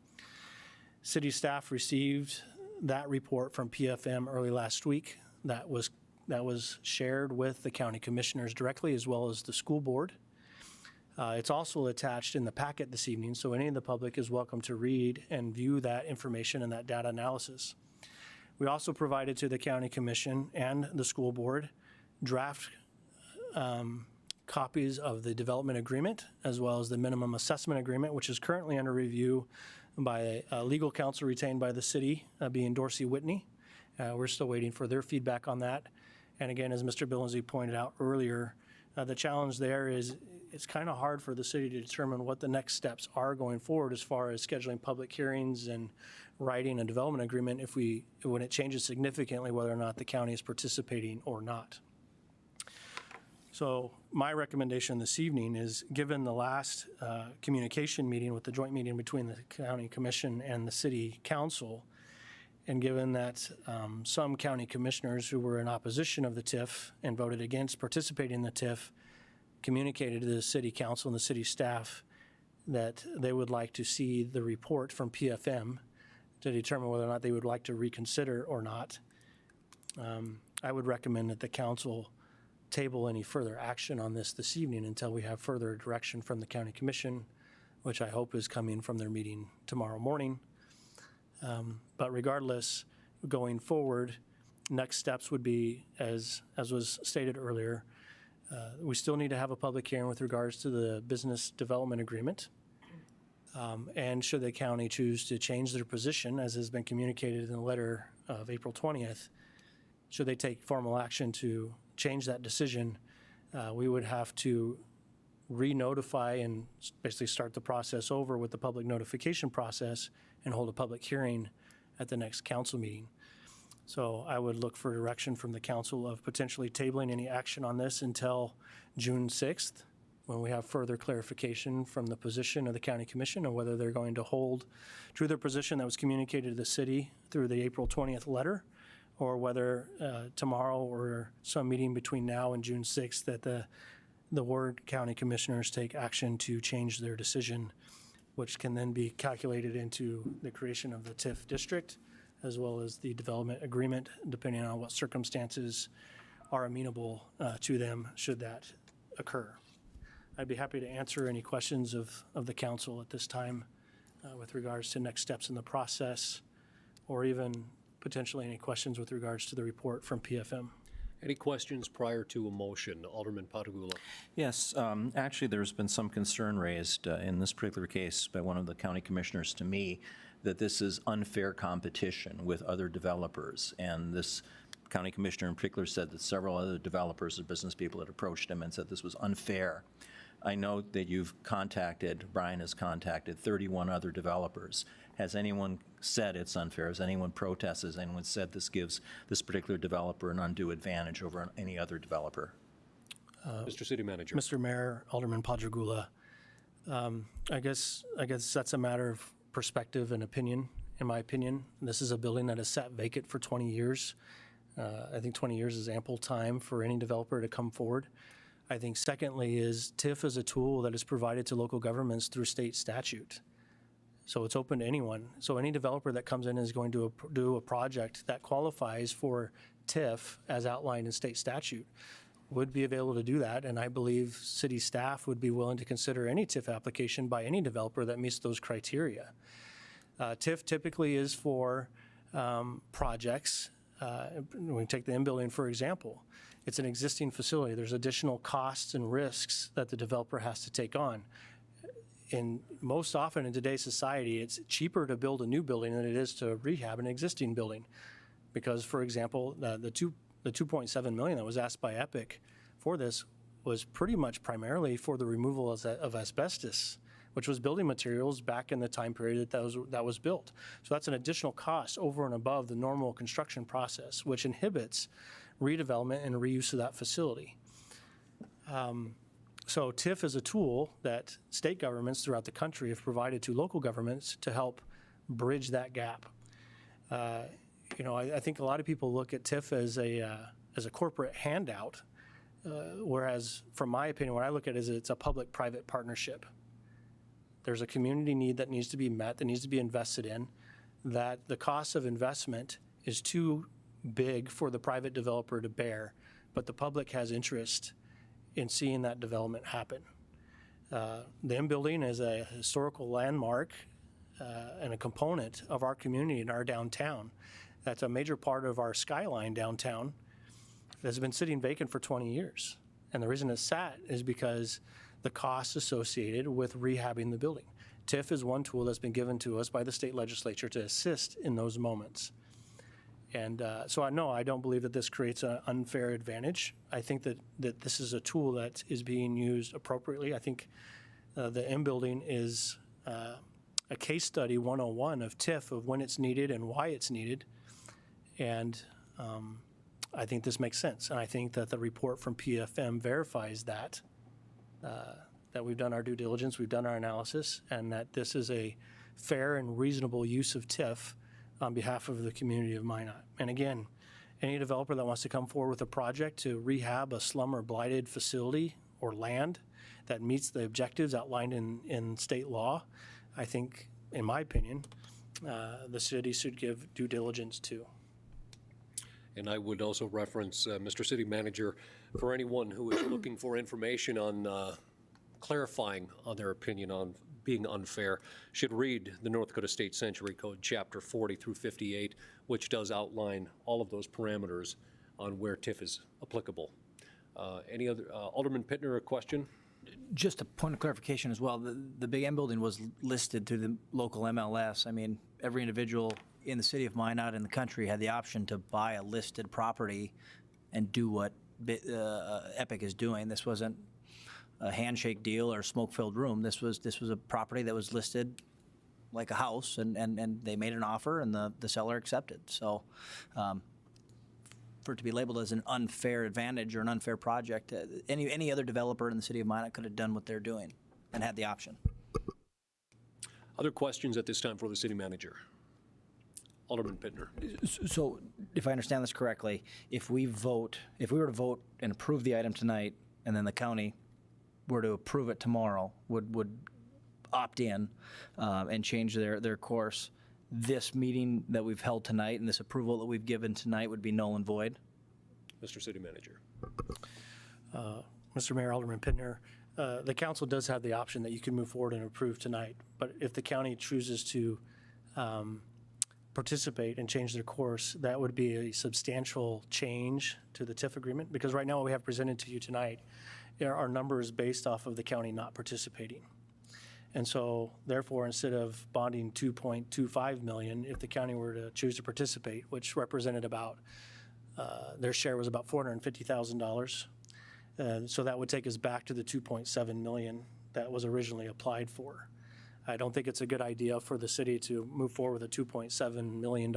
City staff received that report from PFM early last week. That was shared with the county commissioners directly, as well as the school board. It's also attached in the packet this evening, so any of the public is welcome to read and view that information and that data analysis. We also provided to the county commission and the school board draft copies of the development agreement, as well as the minimum assessment agreement, which is currently under review by legal counsel retained by the city, being Dorsey Whitney. We're still waiting for their feedback on that. And again, as Mr. Billingsley pointed out earlier, the challenge there is it's kind of hard for the city to determine what the next steps are going forward as far as scheduling public hearings and writing a development agreement when it changes significantly whether or not the county is participating or not. So my recommendation this evening is, given the last communication meeting with the joint meeting between the county commission and the city council, and given that some county commissioners who were in opposition of the TIF and voted against participating in the TIF communicated to the city council and the city staff that they would like to see the report from PFM to determine whether or not they would like to reconsider or not. I would recommend that the council table any further action on this evening until we have further direction from the county commission, which I hope is coming from their meeting tomorrow morning. But regardless, going forward, next steps would be, as was stated earlier, we still need to have a public hearing with regards to the business development agreement. And should the county choose to change their position, as has been communicated in the letter of April 20th, should they take formal action to change that decision, we would have to re-notify and basically start the process over with the public notification process and hold a public hearing at the next council meeting. So I would look for direction from the council of potentially tabling any action on this until June 6th, when we have further clarification from the position of the county commission on whether they're going to hold true their position that was communicated to the city through the April 20th letter, or whether tomorrow or some meeting between now and June 6th that the Ward County Commissioners take action to change their decision, which can then be calculated into the creation of the TIF district, as well as the development agreement, depending on what circumstances are amenable to them should that occur. I'd be happy to answer any questions of the council at this time with regards to next steps in the process, or even potentially any questions with regards to the report from PFM. Any questions prior to a motion? Alderman Patagula. Yes, actually, there's been some concern raised in this particular case by one of the county commissioners to me that this is unfair competition with other developers. And this county commissioner in particular said that several other developers or business people had approached him and said this was unfair. I know that Brian has contacted 31 other developers. Has anyone said it's unfair? Has anyone protested? Has anyone said this gives this particular developer an undue advantage over any other developer? Mr. City Manager. Mr. Mayor, Alderman Padragula, I guess that's a matter of perspective and opinion, in my opinion. This is a building that has sat vacant for 20 years. I think 20 years is ample time for any developer to come forward. I think secondly is TIF is a tool that is provided to local governments through state statute. So it's open to anyone. So any developer that comes in is going to do a project that qualifies for TIF as outlined in state statute would be available to do that. And I believe city staff would be willing to consider any TIF application by any developer that meets those criteria. TIF typically is for projects. We can take the in-building, for example. It's an existing facility. There's additional costs and risks that the developer has to take on. And most often in today's society, it's cheaper to build a new building than it is to rehab an existing building. Because, for example, the $2.7 million that was asked by Epic for this was pretty much primarily for the removal of asbestos, which was building materials back in the time period that was built. So that's an additional cost over and above the normal construction process, which inhibits redevelopment and reuse of that facility. So TIF is a tool that state governments throughout the country have provided to local governments to help bridge that gap. I think a lot of people look at TIF as a corporate handout, whereas from my opinion, what I look at is it's a public-private partnership. There's a community need that needs to be met, that needs to be invested in, that the cost of investment is too big for the private developer to bear, but the public has interest in seeing that development happen. The in-building is a historical landmark and a component of our community and our downtown. That's a major part of our skyline downtown that has been sitting vacant for 20 years. And the reason it's sat is because the costs associated with rehabbing the building. TIF is one tool that's been given to us by the state legislature to assist in those moments. And so I don't believe that this creates an unfair advantage. I think that this is a tool that is being used appropriately. I think the in-building is a case study 101 of TIF, of when it's needed and why it's needed. And I think this makes sense. And I think that the report from PFM verifies that we've done our due diligence, we've done our analysis, and that this is a fair and reasonable use of TIF on behalf of the community of Minot. And again, any developer that wants to come forward with a project to rehab a slum or blighted facility or land that meets the objectives outlined in state law, I think, in my opinion, the city should give due diligence to. And I would also reference, Mr. City Manager, for anyone who is looking for information on clarifying on their opinion on being unfair, should read the North Dakota State Century Code, Chapter 40 through 58, which does outline all of those parameters on where TIF is applicable. Any other, Alderman Pittner, a question? Just a point of clarification as well, the Big M building was listed through the local MLS. I mean, every individual in the city of Minot in the country had the option to buy a listed property and do what Epic is doing. This wasn't a handshake deal or smoke-filled room. This was a property that was listed like a house, and they made an offer, and the seller accepted. So for it to be labeled as an unfair advantage or an unfair project, any other developer in the city of Minot could have done what they're doing and had the option. Other questions at this time for the city manager? Alderman Pittner. So if I understand this correctly, if we were to vote and approve the item tonight, and then the county were to approve it tomorrow, would opt in and change their course, this meeting that we've held tonight and this approval that we've given tonight would be null and void? Mr. City Manager. Mr. Mayor, Alderman Pittner, the council does have the option that you can move forward and approve tonight, but if the county chooses to participate and change their course, that would be a substantial change to the TIF agreement, because right now what we have presented to you tonight are numbers based off of the county not participating. And so therefore, instead of bonding $2.25 million, if the county were to choose to participate, which represented about, their share was about $450,000. So that would take us back to the $2.7 million that was originally applied for. I don't think it's a good idea for the city to move forward with a $2.7 million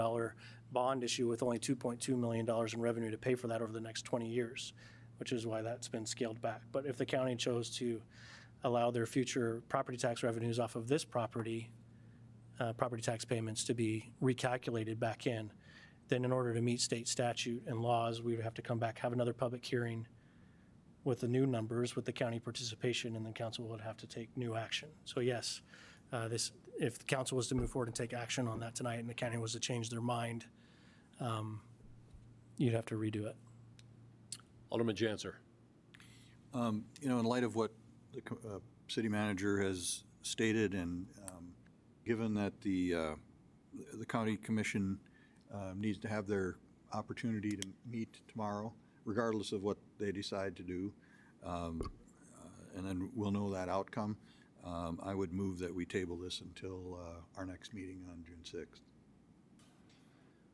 bond issue with only $2.2 million in revenue to pay for that over the next 20 years, which is why that's been scaled back. But if the county chose to allow their future property tax revenues off of this property tax payments to be recalculated back in, then in order to meet state statute and laws, we would have to come back, have another public hearing with the new numbers, with the county participation, and the council would have to take new action. So yes, if the council was to move forward and take action on that tonight and the county was to change their mind, you'd have to redo it. Alderman Janser. In light of what the city manager has stated, and given that the county commission needs to have their opportunity to meet tomorrow, regardless of what they decide to do, and then we'll know that outcome, I would move that we table this until our next meeting on June 6th.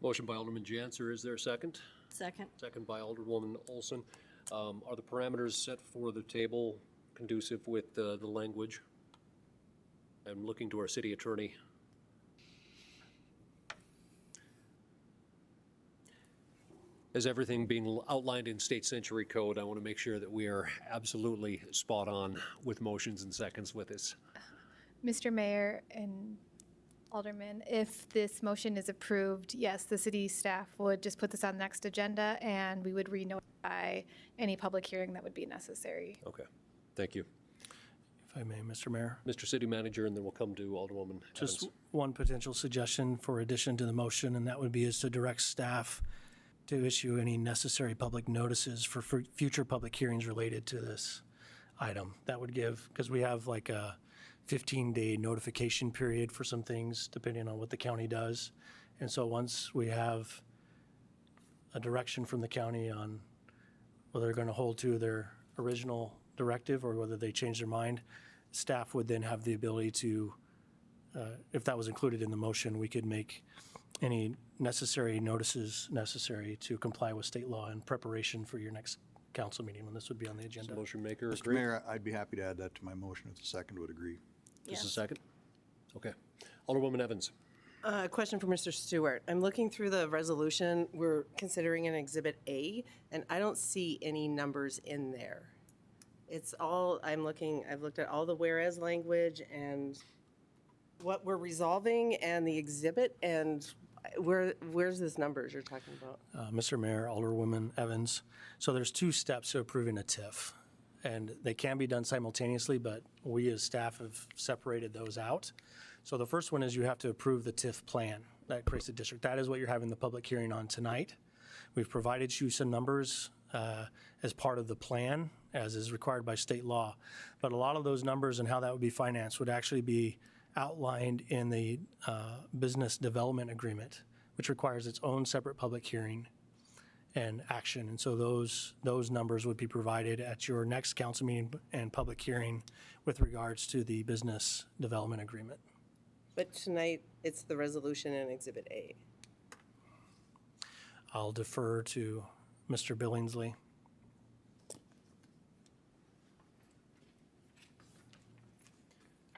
Motion by Alderman Janser. Is there a second? Second. Second by Alderwoman Olson. Are the parameters set for the table conducive with the language? I'm looking to our city attorney. As everything being outlined in State Century Code, I want to make sure that we are absolutely spot on with motions and seconds with this. Mr. Mayor and Alderman, if this motion is approved, yes, the city staff would just put this on the next agenda and we would re-notify any public hearing that would be necessary. Okay, thank you. If I may, Mr. Mayor. Mr. City Manager, and then we'll come to Alderwoman Just Evans. one potential suggestion for addition to the motion, and that would be is to direct staff to issue any necessary public notices for future public hearings related to this item. That would give, because we have like a 15-day notification period for some things, depending on what the county does. And so once we have a direction from the county on whether they're going to hold to their original directive or whether they change their mind, staff would then have the ability to, if that was included in the motion, we could make any necessary notices necessary to comply with state law in preparation for your next council meeting when this would be on the agenda. Motion maker, Mr. agree? Mayor, I'd be happy to add that to my motion if the second would agree. Just a second? Okay. Alderwoman Evans. Question for Mr. Stewart. I'm looking through the resolution. We're considering an Exhibit A, and I don't see any numbers in there. It's all, I've looked at all the whereas language and what we're resolving and the exhibit, and where's this numbers you're talking about? Mr. Mayor, Alderwoman Evans. So there's two steps to approving a TIF. and they can be done simultaneously, but we as staff have separated those out. So the first one is you have to approve the TIF plan that creates the district. That is what you're having the public hearing on tonight. We've provided you some numbers as part of the plan, as is required by state law. But a lot of those numbers and how that would be financed would actually be outlined in the business development agreement, which requires its own separate public hearing and action. And so those numbers would be provided at your next council meeting and public hearing with regards to the business development agreement. But tonight, it's the resolution in Exhibit A. I'll defer to Mr. Billingsley.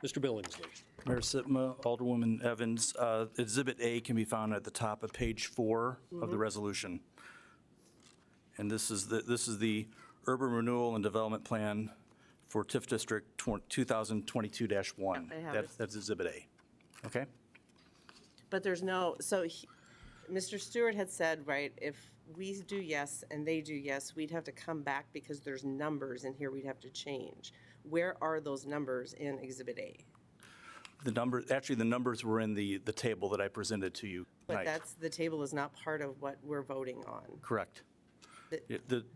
Mr. Billingsley. Mayor Sitma, Alderwoman Evans, Exhibit A can be found at the top of page 4 of the resolution. And this is the Urban Renewal and Development Plan for TIF District 2022-1. I have it. That's Exhibit A. Okay? But there's no, Mr. Stewart had said, right, if we do yes and they do yes, we'd have to come back because there's numbers in here we'd have to change. Where are those numbers in Exhibit A? Actually, the numbers were in the table that I presented to you But tonight. the table is not part of what we're voting on. Correct.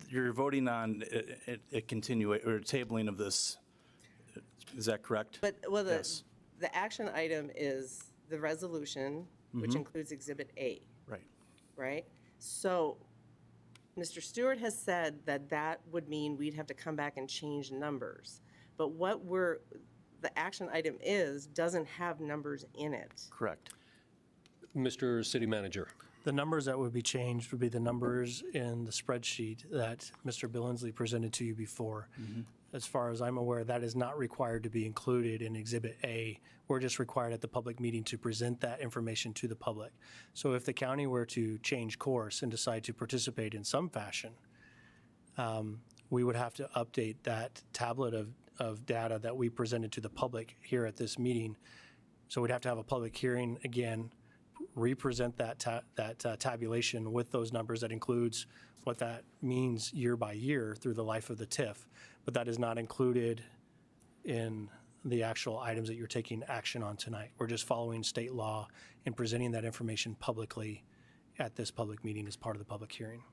You're voting on a tabling of this. Is that correct? But, Yes. the action item is the resolution, which includes Exhibit A, Right. right? So Mr. Stewart has said that that would mean we'd have to come back and change numbers. But the action item doesn't have numbers in it. Correct. Mr. City Manager. The numbers that would be changed would be the numbers in the spreadsheet that Mr. Billingsley presented to you before. As far as I'm aware, that is not required to be included in Exhibit A. We're just required at the public meeting to present that information to the public. So if the county were to change course and decide to participate in some fashion, we would have to update that tablet of data that we presented to the public here at this meeting. So we'd have to have a public hearing again, represent that tabulation with those numbers that includes what that means year by year through the life of the TIF. But that is not included in the actual items that you're taking action on tonight. We're just following state law and presenting that information publicly at this public meeting as part of the public hearing.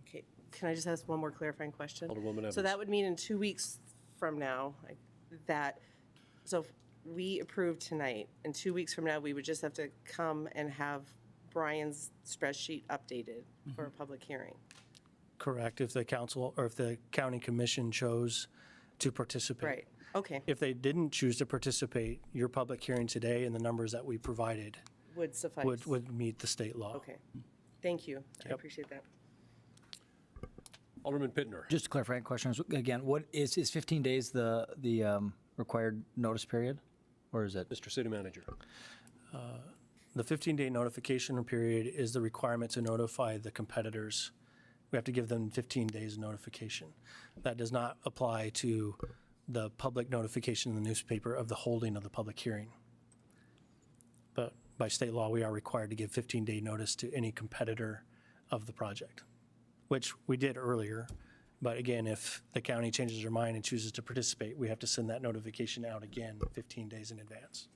Okay, can I just ask one more clarifying question? Alderwoman Evans. So that would mean in 2 weeks from now, so if we approve tonight, in 2 weeks from now, we would just have to come and have Brian's spreadsheet updated for a public hearing. Correct, if the council or if the county commission chose to participate. Right, okay, If they didn't choose to participate, your public hearing today and the numbers that we provided would suffice. would meet the state law. Okay, thank you. I Yep. appreciate that. Alderman Pittner. Just to clarify questions, again, what is 15 days the required notice period? Or is it? Mr. City Manager. The 15-day notification period is the requirement to notify the competitors. We have to give them 15 days notification. That does not apply to the public notification in the newspaper of the holding of the public hearing. But by state law, we are required to give 15-day notice to any competitor of the project, which we did earlier. But again, if the county changes their mind and chooses to participate, we have to send that notification out again 15 days in advance.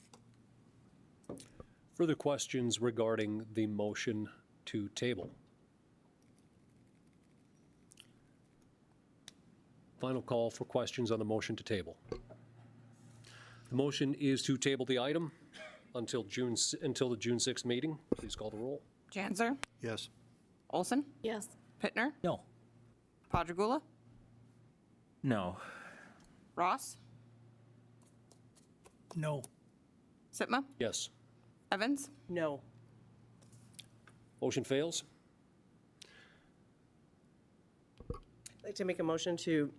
Further questions regarding the motion to table? Final call for questions on the motion to table. The motion is to table the item until the June 6th meeting. Please call the roll. Janzer, Yes. Olson, Yes. Pittner, No. Padragula, No. Ross, No. Sitma, Yes. Evans, No, Motion fails. I'd like to make a motion to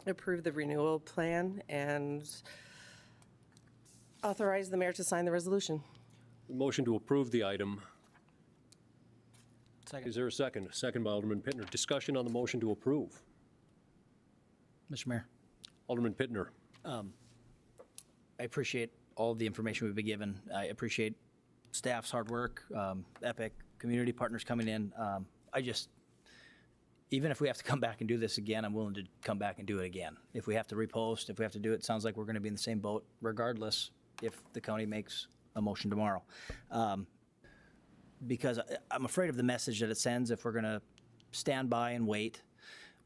approve the renewal plan and authorize the mayor to sign the resolution. Motion to approve the item. Second. Is there a second? Second by Alderman Pittner. Discussion on the motion to approve. Mr. Mayor, Alderman Pittner. I appreciate all of the information we've been given. I appreciate staff's hard work, EPIC, community partners coming in. even if we have to come back and do this again, I'm willing to come back and do it again. If we have to repost, if we have to do it, sounds like we're going to be in the same boat regardless if the county makes a motion tomorrow. Because I'm afraid of the message that it sends if we're going to stand by and wait.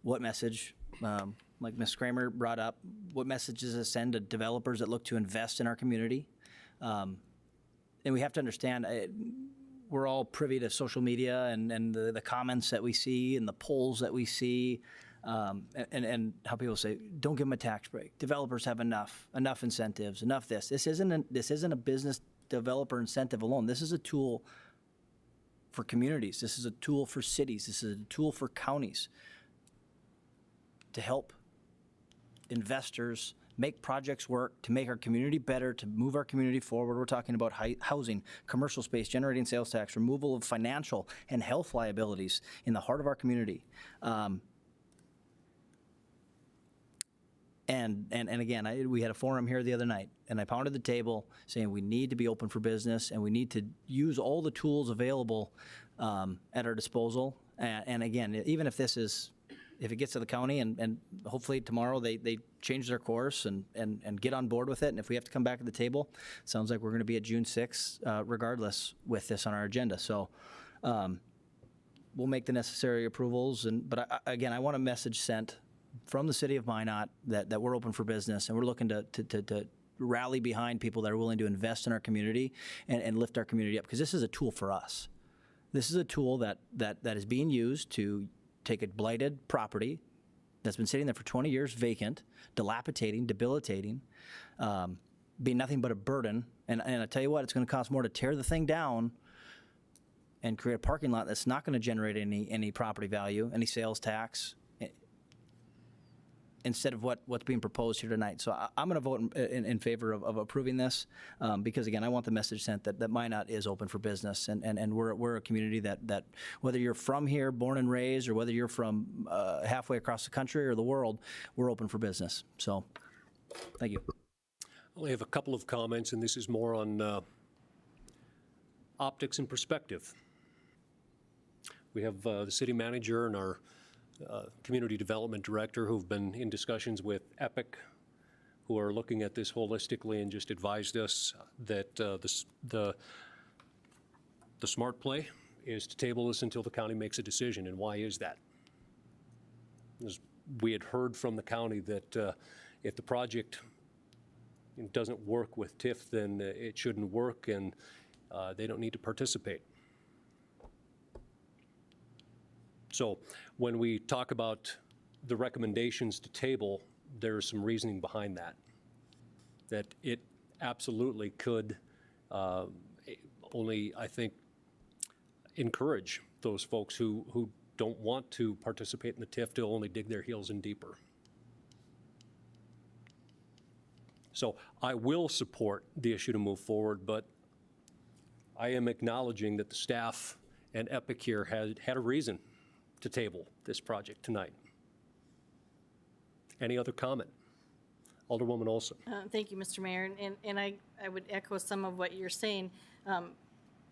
What message, like Ms. Kramer brought up, what message does it send to developers that look to invest in our community? And we have to understand, we're all privy to social media and the comments that we see and the polls that we see, and how people say, don't give them a tax break. Developers have enough incentives, enough this. This isn't a business developer incentive alone. This is a tool for communities. This is a tool for cities. This is a tool for counties to help investors make projects work, to make our community better, to move our community forward. We're talking about housing, commercial space, generating sales tax, removal of financial and health liabilities in the heart of our community. And again, we had a forum here the other night, and I pounded the table saying we need to be open for business and we need to use all the tools available at our disposal. And again, even if it gets to the county and hopefully tomorrow they change their course and get on board with it, and if we have to come back to the table, sounds like we're going to be at June 6th regardless with this on our agenda. So we'll make the necessary approvals. But again, I want a message sent from the city of Minot that we're open for business and we're looking to rally behind people that are willing to invest in our community and lift our community up, because this is a tool for us. This is a tool that is being used to take a blighted property that's been sitting there for 20 years vacant, dilapidating, debilitating, being nothing but a burden. And I tell you what, it's going to cost more to tear the thing down and create a parking lot that's not going to generate any property value, any sales tax, instead of what's being proposed here tonight. So I'm going to vote in favor of approving this because, again, I want the message sent that Minot is open for business, and we're a community that whether you're from here, born and raised, or whether you're from halfway across the country or the world, we're open for business. So thank you. I only have a couple of comments, and this is more on optics and perspective. We have the city manager and our community development director who've been in discussions with Epic, who are looking at this holistically and just advised us that the smart play is to table this until the county makes a decision. And why is that? As we had heard from the county that if the project doesn't work with TIF, then it shouldn't work, and they don't need to participate. So when we talk about the recommendations to table, there's some reasoning behind that it absolutely could only, I think, encourage those folks who don't want to participate in the TIF to only dig their heels in deeper. So I will support the issue to move forward, but I am acknowledging that the staff and Epic here had a reason to table this project tonight. Any other comment? Alderwoman Olson. Thank you, Mr. Mayor. And I would echo some of what you're saying.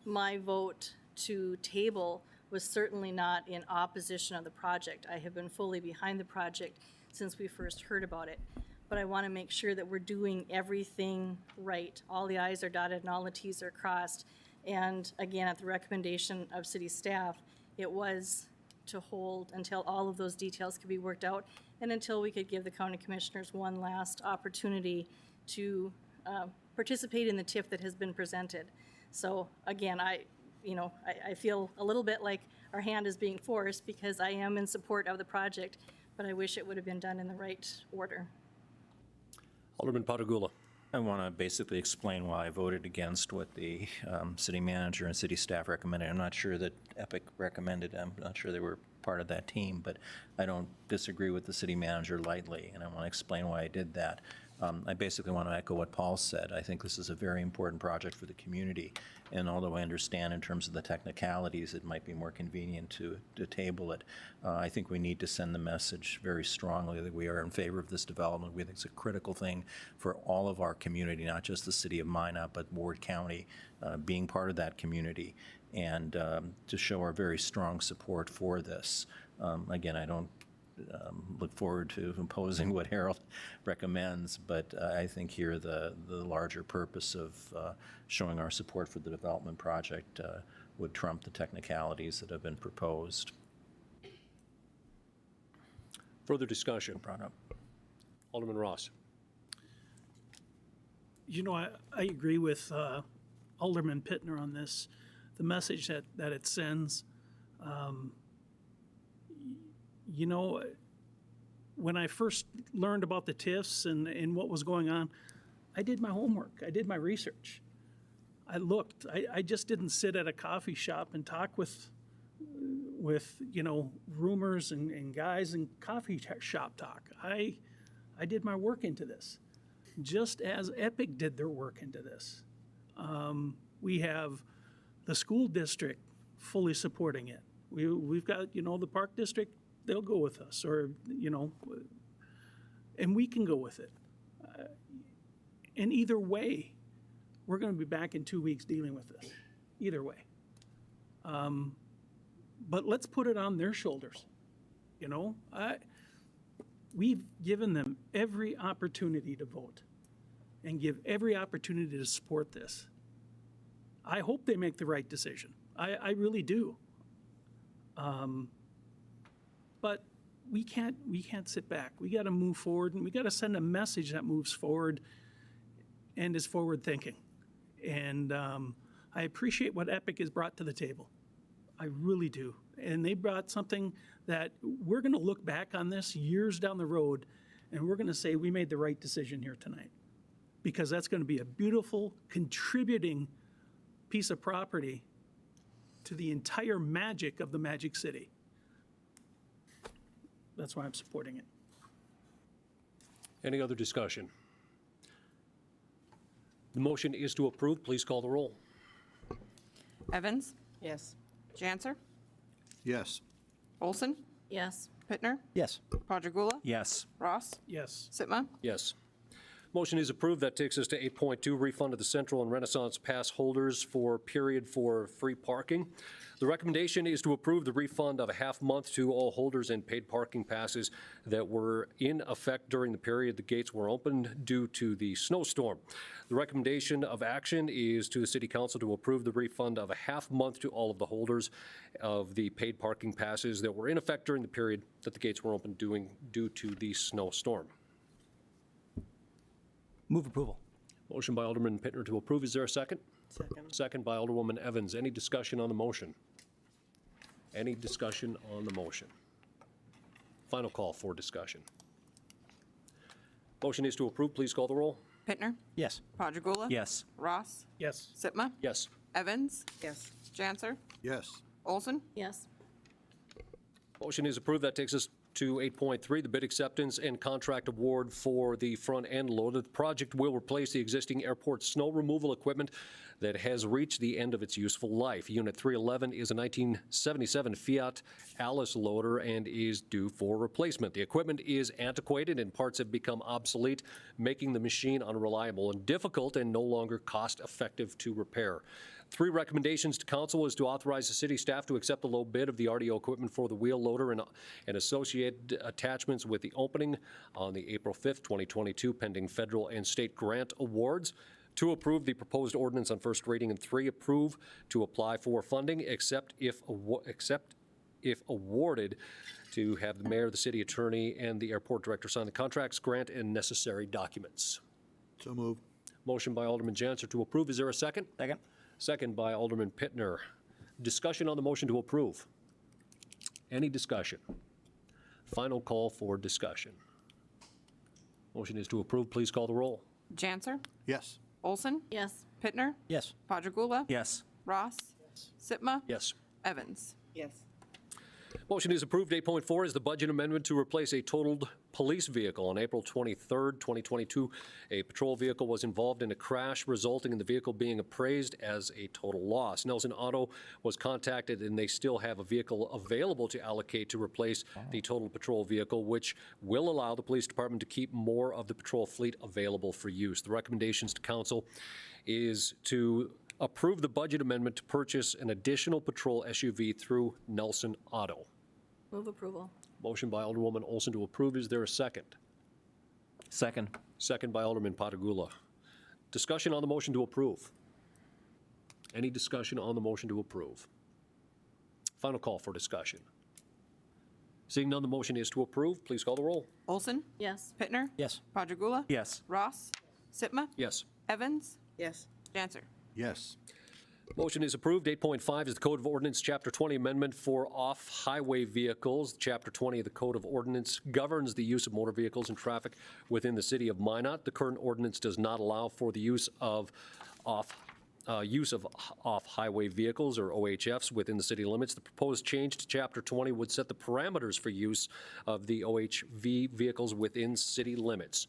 My vote to table was certainly not in opposition of the project. I have been fully behind the project since we first heard about it. But I want to make sure that we're doing everything right. All the I's are dotted and all the T's are crossed. And again, at the recommendation of city staff, it was to hold until all of those details could be worked out and until we could give the county commissioners one last opportunity to participate in the TIF that has been presented. So again, I feel a little bit like our hand is being forced because I am in support of the project, but I wish it would have been done in the right order. Alderman Patagula. I want to basically explain why I voted against what the city manager and city staff recommended. I'm not sure that Epic recommended. I'm not sure they were part of that team, but I don't disagree with the city manager lightly, and I want to explain why I did that. I basically want to echo what Paul said. I think this is a very important project for the community, and although I understand in terms of the technicalities, it might be more convenient to table it. I think we need to send the message very strongly that we are in favor of this development. We think it's a critical thing for all of our community, not just the city of Minot, but Ward County being part of that community, and to show our very strong support for this. Again, I don't look forward to imposing what Harold recommends, but I think here the larger purpose of showing our support for the development project would trump the technicalities that have been proposed. Further discussion? Brought up. Alderman Ross. You know, I agree with Alderman Pittner on this. The message that it sends. You know, when I first learned about the TIFs and what was going on, I did my homework. I did my research. I looked. I just didn't sit at a coffee shop and talk with you know, rumors and guys in coffee shop talk. I did my work into this, just as Epic did their work into this. We have the school district fully supporting it. We've got, you know, the park district, they'll go with us, or, you know, and we can go with it. And either way, we're going to be back in 2 weeks dealing with this, either way. But let's put it on their shoulders, you know? We've given them every opportunity to vote and give every opportunity to support this. I hope they make the right decision. I really do. But we can't sit back. We got to move forward, and we got to send a message that moves forward and is forward thinking. And I appreciate what Epic has brought to the table. I really do. And they brought something that we're going to look back on this years down the road, and we're going to say we made the right decision here tonight, because that's going to be a beautiful contributing piece of property to the entire magic of the Magic City. That's why I'm supporting it. Any other discussion? The motion is to approve. Please call the roll. Evans? Yes. Janser? Yes. Olson? Yes. Pittner? Yes. Padragula? Yes. Ross? Yes. Sitma? Yes. Motion is approved. That takes us to 8.2, refund of the Central and Renaissance Pass holders for period for free parking. The recommendation is to approve the refund of a half month to all holders in paid parking passes that were in effect during the period the gates were opened due to the snowstorm. The recommendation of action is to the City Council to approve the refund of a half month to all of the holders of the paid parking passes that were in effect during the period that the gates were opened due to the snowstorm. Move approval. Motion by Alderman Pittner to approve. Is there a second? Second. Second by Alderwoman Evans. Any discussion on the motion? Any discussion on the motion? Final call for discussion. Motion is to approve. Please call the roll. Pittner? Yes. Padragula? Yes. Ross? Yes. Sitma? Yes. Evans? Yes. Janser? Yes. Olson? Yes. Motion is approved. That takes us to 8.3, the bid acceptance and contract award for the front end loader. The project will replace the existing airport snow removal equipment that has reached the end of its useful life. Unit 311 is a 1977 Fiat Alice loader and is due for replacement. The equipment is antiquated and parts have become obsolete, making the machine unreliable and difficult and no longer cost-effective to repair. 3 recommendations to council is to authorize the city staff to accept the low bid of the RDO equipment for the wheel loader and associated attachments with the opening on the April 5th, 2022, pending federal and state grant awards. 2, approve the proposed ordinance on first reading, and 3, approve to apply for funding, except if awarded, to have the mayor, the city attorney, and the airport director sign the contracts, grant, and necessary documents. So moved. Motion by Alderman Janser to approve. Is there a second? Second. Second by Alderman Pittner. Discussion on the motion to approve. Any discussion? Final call for discussion. Motion is to approve. Please call the roll. Janser? Yes. Olson? Yes. Pittner? Yes. Padragula? Yes. Ross? Sitma? Yes. Evans? Yes. Motion is approved. 8.4 is the budget amendment to replace a totaled police vehicle. On April 23rd, 2022, a patrol vehicle was involved in a crash, resulting in the vehicle being appraised as a total loss. Nelson Auto was contacted, and they still have a vehicle available to allocate to replace the total patrol vehicle, which will allow the police department to keep more of the patrol fleet available for use. The recommendations to council is to approve the budget amendment to purchase an additional patrol SUV through Nelson Auto. Move approval. Motion by Alderwoman Olson to approve. Is there a second? Second. Second by Alderman Patagula. Discussion on the motion to approve. Any discussion on the motion to approve? Final call for discussion. Seeing none, the motion is to approve. Please call the roll. Olson? Yes. Pittner? Yes. Padragula? Yes. Ross? Sitma? Yes. Evans? Yes. Janser? Yes. Motion is approved. 8.5 is the Code of Ordinance, Chapter 20 Amendment for Off-Highway Vehicles. Chapter 20 of the Code of Ordinance governs the use of motor vehicles and traffic within the city of Minot. The current ordinance does not allow for the use of off-highway vehicles, or OHVs, within the city limits. The proposed change to Chapter 20 would set the parameters for use of the OHV vehicles within city limits.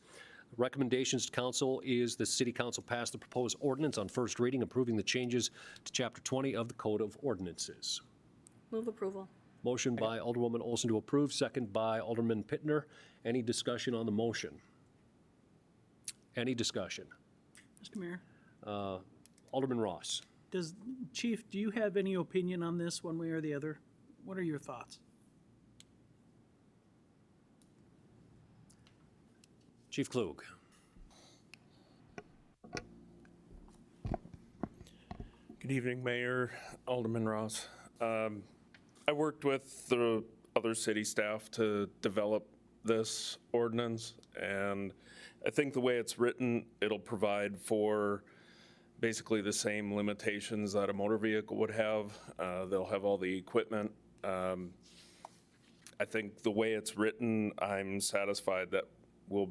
Recommendations to council is the city council pass the proposed ordinance on first reading, approving the changes to Chapter 20 of the Code of Ordinances. Move approval. Motion by Alderwoman Olson to approve, second by Alderman Pittner. Any discussion on the motion? Any discussion? Mr. Mayor, Alderman Ross. Chief, do you have any opinion on this one way or the other? What are your thoughts? Chief Klug. Good evening, Mayor, Alderman Ross. I worked with the other city staff to develop this ordinance, and I think the way it's written, it'll provide for basically the same limitations that a motor vehicle would have. They'll have all the equipment. I think the way it's written, I'm satisfied that we'll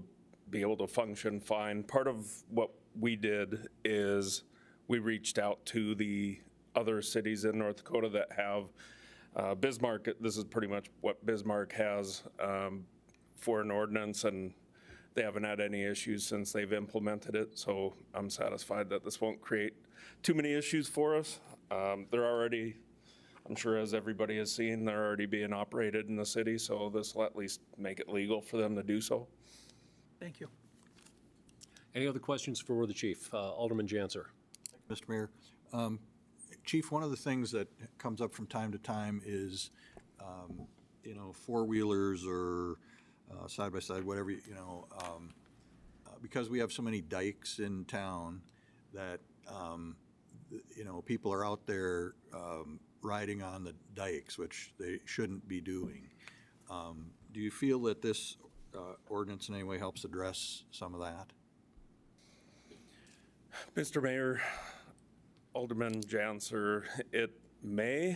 be able to function fine. Part of what we did is we reached out to the other cities in North Dakota that have Bismarck. This is pretty much what Bismarck has for an ordinance, and they haven't had any issues since they've implemented it. So I'm satisfied that this won't create too many issues for us. They're already, I'm sure as everybody has seen, they're already being operated in the city, so this will at least make it legal for them to do so. Thank you. Any other questions for the chief? Alderman Janser. Mr. Mayor, Chief, one of the things that comes up from time to time is, four-wheelers or side-by-side, whatever, because we have so many dikes in town that, people are out there riding on the dikes, which they shouldn't be doing. Do you feel that this ordinance in any way helps address some of that? Mr. Mayor, Alderman Janser, it may.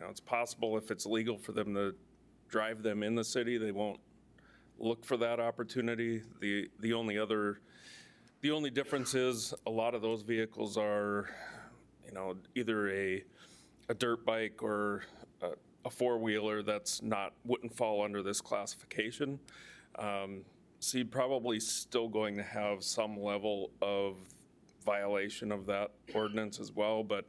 It's possible if it's legal for them to drive them in the city, they won't look for that opportunity. The only difference is a lot of those vehicles are, either a dirt bike or a four-wheeler that's wouldn't fall under this classification. So you're probably still going to have some level of violation of that ordinance as well, but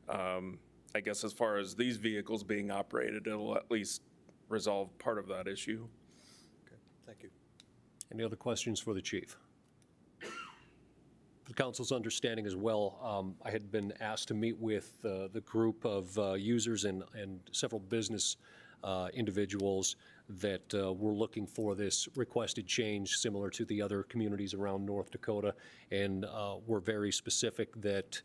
I guess as far as these vehicles being operated, it'll at least resolve part of that issue. Okay, thank you. Any other questions for the chief? For the council's understanding as well, I had been asked to meet with the group of users and several business individuals that were looking for this requested change, similar to the other communities around North Dakota, and were very specific that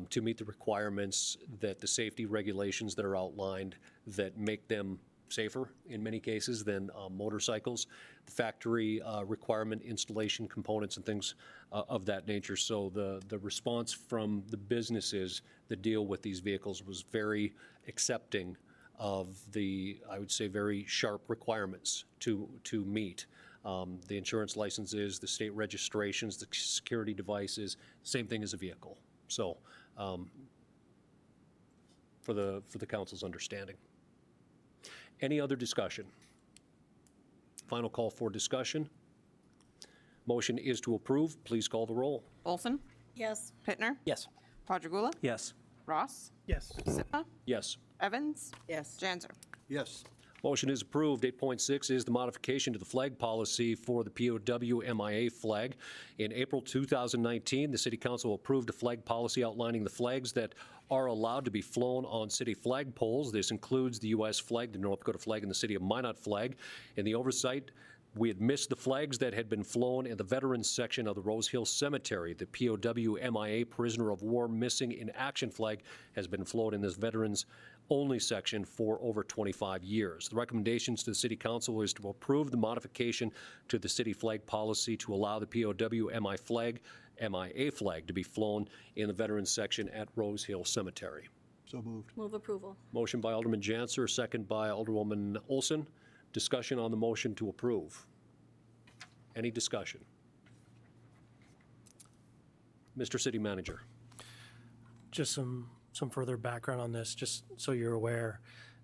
to meet the requirements, that the safety regulations that are outlined that make them safer in many cases than motorcycles, the factory requirement, installation components and things of that nature. So the response from the businesses that deal with these vehicles was very accepting of the, I would say, very sharp requirements to meet. The insurance licenses, the state registrations, the security devices, same thing as a vehicle. So for the council's understanding. Any other discussion? Final call for discussion. Motion is to approve. Please call the roll. Olson? Yes. Pittner? Yes. Padragula? Yes. Ross? Yes. Sitma? Yes. Evans? Yes. Janser? Yes. Motion is approved. 8.6 is the modification to the flag policy for the POW MIA flag. In April 2019, the City Council approved a flag policy outlining the flags that are allowed to be flown on city flagpoles. This includes the U.S. flag, the North Dakota flag, and the City of Minot flag. In the oversight, we had missed the flags that had been flown in the Veterans section of the Rose Hill Cemetery. The POW MIA Prisoner of War Missing in Action flag has been flown in this Veterans only section for over 25 years. The recommendations to the City Council is to approve the modification to the city flag policy to allow the POW MIA flag to be flown in the Veterans section at Rose Hill Cemetery. So moved. Move approval. Motion by Alderman Janser, second by Alderwoman Olson. Discussion on the motion to approve. Any discussion? Mr. City Manager. Just some further background on this, just so you're aware.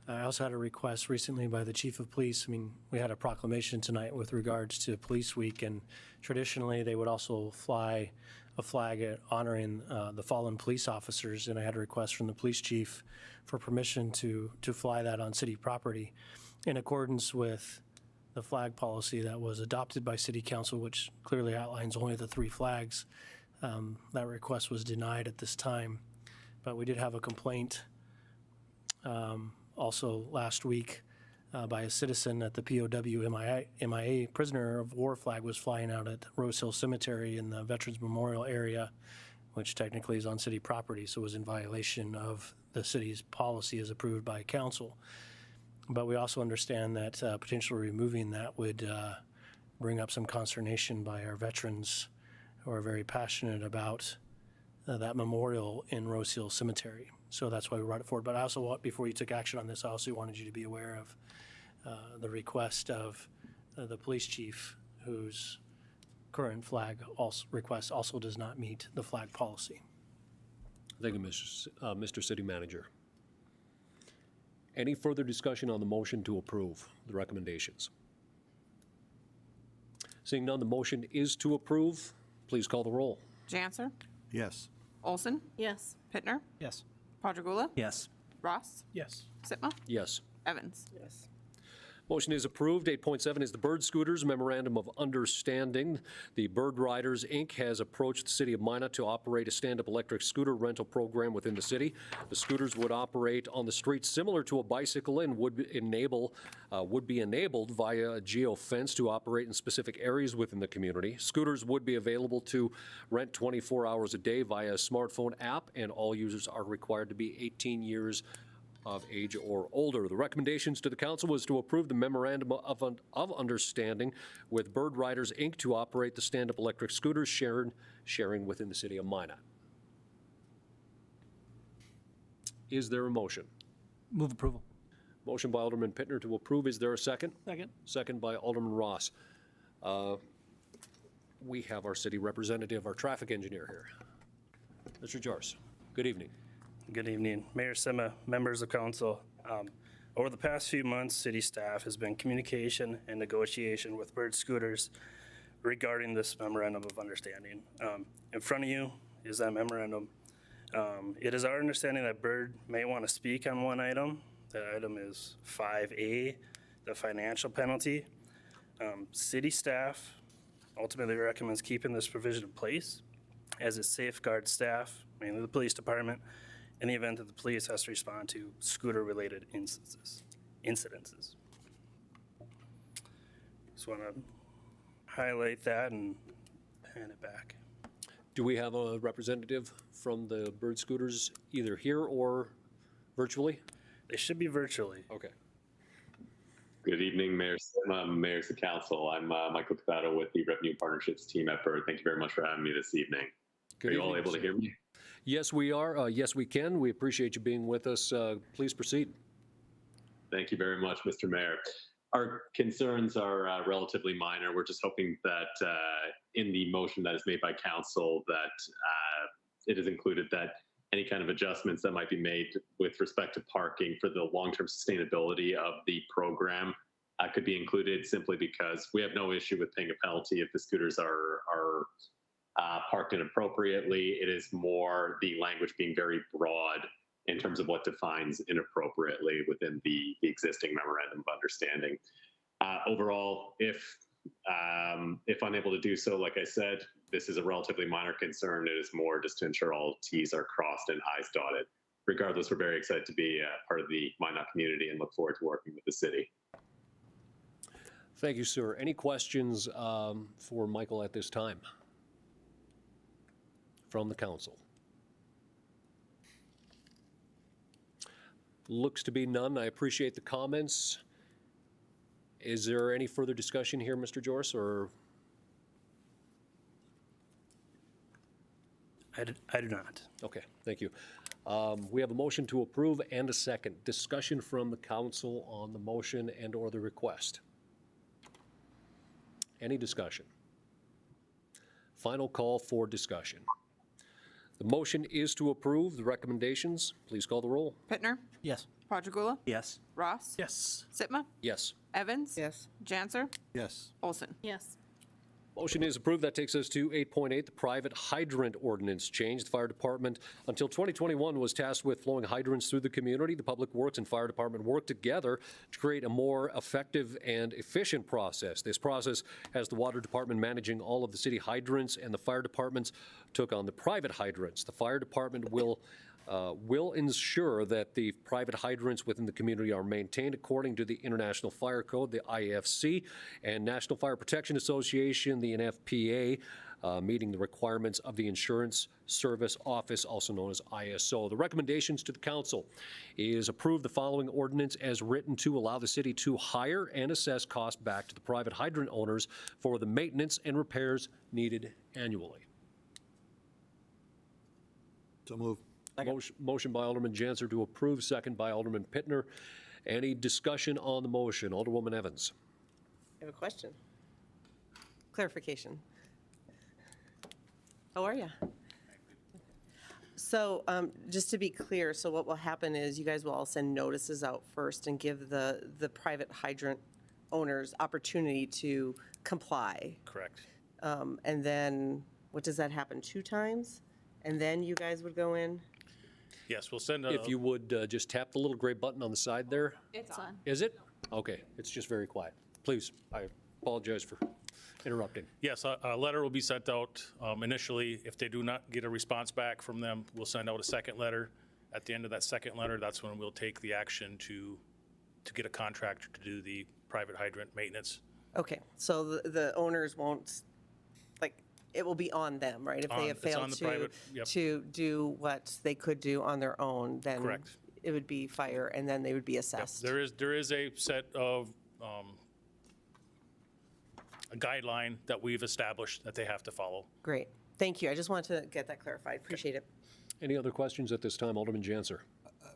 I also had a request recently by the Chief of Police. I mean, we had a proclamation tonight with regards to Police Week, and traditionally they would also fly a flag honoring the fallen police officers, and I had a request from the police chief for permission to fly that on city property in accordance with the flag policy that was adopted by City Council, which clearly outlines only the 3 flags. That request was denied at this time, but we did have a complaint also last week by a citizen that the POW MIA Prisoner of War flag was flying out at Rose Hill Cemetery in the Veterans Memorial area, which technically is on city property, so was in violation of the city's policy as approved by council. But we also understand that potentially removing that would bring up some consternation by our veterans who are very passionate about that memorial in Rose Hill Cemetery. So that's why we brought it forward. But I also want, before you took action on this, I also wanted you to be aware of the request of the police chief, whose current flag request also does not meet the flag policy. Thank you, Mr. City Manager. Any further discussion on the motion to approve the recommendations? Seeing none, the motion is to approve. Please call the roll. Janser, Yes. Olson, Yes. Pittner, Yes. Padragula, Yes. Ross, Yes. Sitma, Yes. Evans. Yes. Motion is approved. 8.7 is the Bird Scooters Memorandum of Understanding. The Bird Riders, Inc. has approached the City of Minot to operate a stand-up electric scooter rental program within the city. The scooters would operate on the streets similar to a bicycle and would be enabled via a geo-fence to operate in specific areas within the community. Scooters would be available to rent 24 hours a day via a smartphone app, and all users are required to be 18 years of age or older. The recommendations to the council was to approve the memorandum of understanding with Bird Riders, Inc. to operate the stand-up electric scooters sharing within the city of Minot. Is there a motion? Move approval. Motion by Alderman Pittner to approve. Is there a second? Second. Second by Alderman Ross. We have our city representative, our traffic engineer here. Mr. Jars, good evening. Good evening, Mayor Sima, members of council. Over the past few months, city staff has been in communication and negotiation with Bird Scooters regarding this memorandum of understanding. In front of you is that memorandum. It is our understanding that Bird may want to speak on one item. That item is 5A, the financial penalty. City staff ultimately recommends keeping this provision in place as it safeguards staff, mainly the police department, in the event that the police has to respond to scooter-related incidences. Just want to highlight that and hand it back. Do we have a representative from the Bird Scooters either here or virtually? They should be virtually. Okay. Good evening, Mayor Sima, Mayors of Council. I'm Michael Capato with the Revenue Partnerships team at Bird. Thank you very much for having me this evening. Good Are you all evening, able to sir. hear me? Yes, we are. Yes, we can. We appreciate you being with us. Please proceed. Thank you very much, Mr. Mayor. Our concerns are relatively minor. We're just hoping that in the motion that is made by council that it is included that any kind of adjustments that might be made with respect to parking for the long-term sustainability of the program could be included, simply because we have no issue with paying a penalty if the scooters are parked inappropriately. It is more the language being very broad in terms of what defines inappropriately within the existing memorandum of understanding. Overall, if unable to do so, like I said, this is a relatively minor concern. It is more just to ensure all T's are crossed and I's dotted. Regardless, we're very excited to be part of the Minot community and look forward to working with the city. Thank you, sir. Any questions for Michael at this time from the council? Looks to be none. I appreciate the comments. Is there any further discussion here, Mr. Jorce, or? I do not. Okay, thank you. We have a motion to approve and a second. Discussion from the council on the motion and or the request. Any discussion? Final call for discussion. The motion is to approve the recommendations. Please call the roll. Pittner, Yes. Quadrigula, Yes. Ross, Yes. Sitma, Yes. Evans, Yes. Janser, Yes. Olson. Yes. Motion is approved. That takes us to 8.8, the private hydrant ordinance change. The fire department until 2021 was tasked with flowing hydrants through the community. The public works and fire department worked together to create a more effective and efficient process. This process has the water department managing all of the city hydrants, and the fire departments took on the private hydrants. The fire department will ensure that the private hydrants within the community are maintained according to the International Fire Code, the IFC, and National Fire Protection Association, the NFPA, meeting the requirements of the Insurance Service Office, also known as ISO. The recommendations to the council is approve the following ordinance as written to allow the city to hire and assess costs back to the private hydrant owners for the maintenance and repairs needed annually. So move. Motion by Alderman Janser to approve, second by Alderman Pittner. Any discussion on the motion? Alderwoman Evans. I have a question. Clarification. How are you? So just to be clear, so what will happen is you guys will all send notices out first and give the private hydrant owners opportunity to comply. Correct. And then, what does that happen, 2 times? And then you guys would go in? Yes, we'll send a. If you would just tap the little gray button on the side there. It's on. Is it? Okay, it's just very quiet. Please, I apologize for interrupting. Yes, a letter will be sent out initially. If they do not get a response back from them, we'll send out a second letter. At the end of that second letter, that's when we'll take the action to get a contractor to do the private hydrant maintenance. Okay, so the owners won't, like, it will be on them, right? If they have failed to do what they could do on their own, then Correct. it would be fire, and then they would be assessed. There is a set of a guideline that we've established that they have to follow. Great, thank you. I just wanted to get that clarified. Appreciate it. Any other questions at this time? Alderman Janser.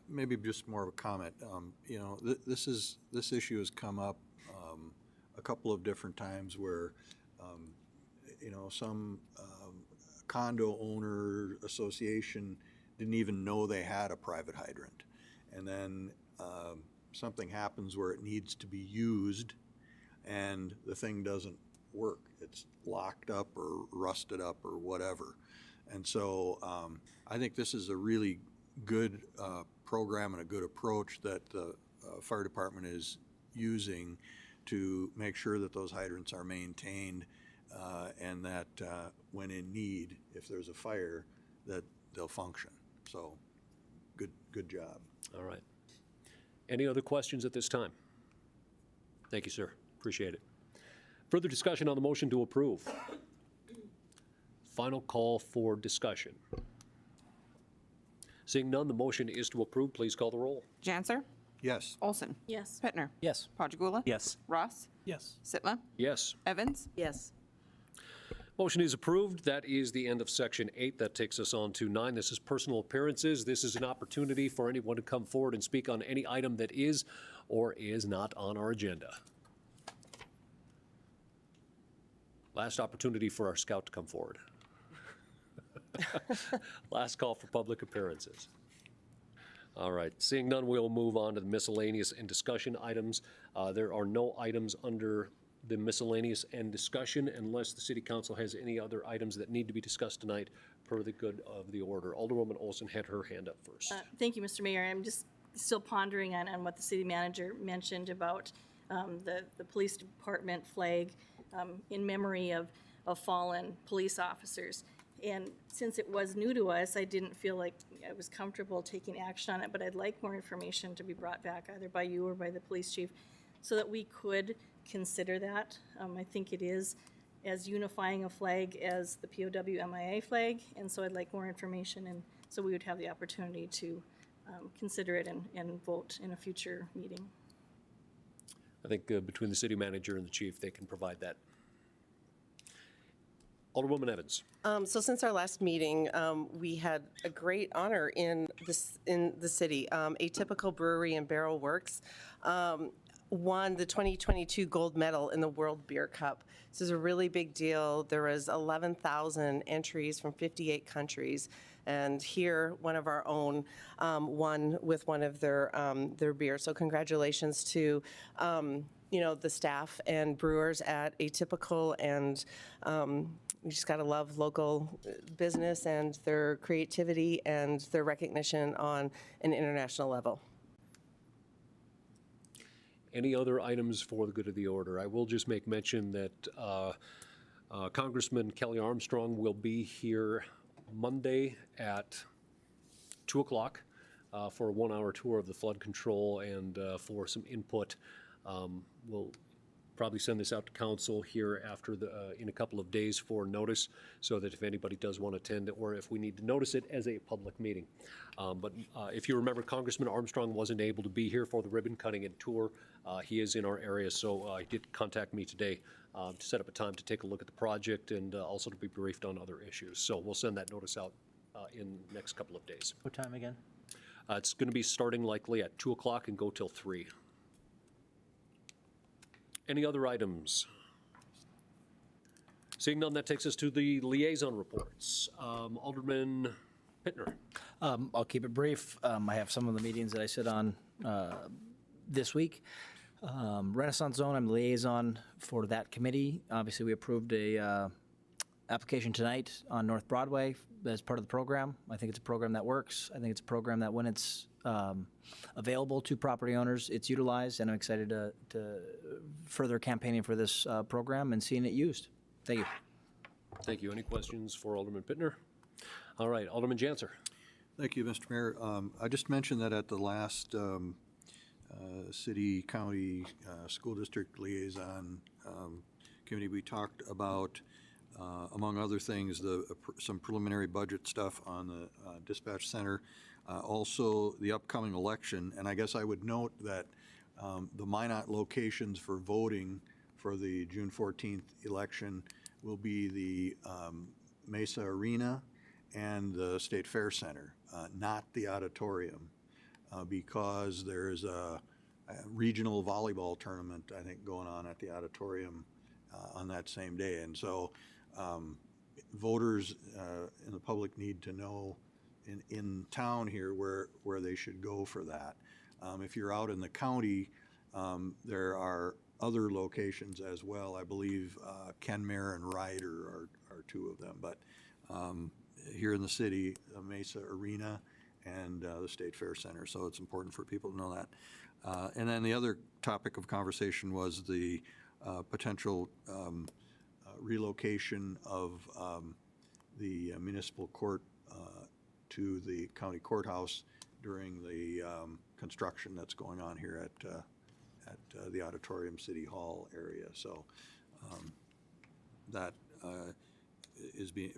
Maybe just more of a comment. You know, this issue has come up a couple of different times where you know, some condo owner association didn't even know they had a private hydrant. And then something happens where it needs to be used and the thing doesn't work. It's locked up or rusted up or whatever. And so I think this is a really good program and a good approach that the fire department is using to make sure that those hydrants are maintained and that when in need, if there's a fire, that they'll function. So good job. All right. Any other questions at this time? Thank you, sir. Appreciate it. Further discussion on the motion to approve. Final call for discussion. Seeing none, the motion is to approve. Please call the roll. Janser, Yes. Olson, Yes. Pittner, Yes. Quadrigula, Yes. Ross, Yes. Sitma, Yes. Evans, Yes. Motion is approved. That is the end of Section 8. That takes us on to 9. This is personal appearances. This is an opportunity for anyone to come forward and speak on any item that is or is not on our agenda. Last opportunity for our scout to come forward. Last call for public appearances. All right, seeing none, we'll move on to the miscellaneous and discussion items. There are no items under the miscellaneous and discussion, unless the city council has any other items that need to be discussed tonight per the good of the order. Alderwoman Olson had her hand up first. Thank you, Mr. Mayor. I'm just still pondering on what the city manager mentioned about the police department flag in memory of fallen police officers. And since it was new to us, I didn't feel like I was comfortable taking action on it, but I'd like more information to be brought back either by you or by the police chief so that we could consider that. I think it is as unifying a flag as the POW MIA flag, and so I'd like more information, and so we would have the opportunity to consider it and vote in a future meeting. I think between the city manager and the chief, they can provide that. Alderwoman Evans. So since our last meeting, we had a great honor in the city. Atypical Brewery and Barrel Works won the 2022 gold medal in the World Beer Cup. This is a really big deal. There was 11,000 entries from 58 countries, and here one of our own won with one of their beers. So congratulations to the staff and brewers at Atypical, and we just gotta love local business and their creativity and their recognition on an international level. Any other items for the good of the order? I will just make mention that Congressman Kelly Armstrong will be here Monday at 2 o'clock for a 1-hour tour of the flood control and for some input. We'll probably send this out to council here after in a couple of days for notice, so that if anybody does want to attend, or if we need to notice it as a public meeting. But if you remember, Congressman Armstrong wasn't able to be here for the ribbon cutting and tour. He is in our area, so he did contact me today to set up a time to take a look at the project and also to be briefed on other issues. So we'll send that notice out in the next couple of days. What time again? It's going to be starting likely at 2 o'clock and go till 3. Any other items? Seeing none, that takes us to the liaison reports. Alderman Pittner. I'll keep it brief. I have some of the meetings that I sit on this week. Renaissance Zone, I'm the liaison for that committee. Obviously, we approved a application tonight on North Broadway as part of the program. I think it's a program that works. I think it's a program that when it's available to property owners, it's utilized, and I'm excited to further campaigning for this program and seeing it used. Thank you. Thank you. Any questions for Alderman Pittner? All right, Alderman Janser. Thank you, Mr. Mayor. I just mentioned that at the last city, county, school district liaison committee, we talked about, among other things, some preliminary budget stuff on the dispatch center. Also, the upcoming election, and I guess I would note that the Minot locations for voting for the June 14th election will be the Mesa Arena and the State Fair Center, not the auditorium, because there's a regional volleyball tournament, I think, going on at the auditorium on that same day. And so voters in the public need to know in town here where they should go for that. If you're out in the county, there are other locations as well. I believe Kenmare and Ryder are two of them. But here in the city, Mesa Arena and the State Fair Center. So it's important for people to know that. And then the other topic of conversation was the potential relocation of the municipal court to the county courthouse during the construction that's going on here at the Auditorium City Hall area. So that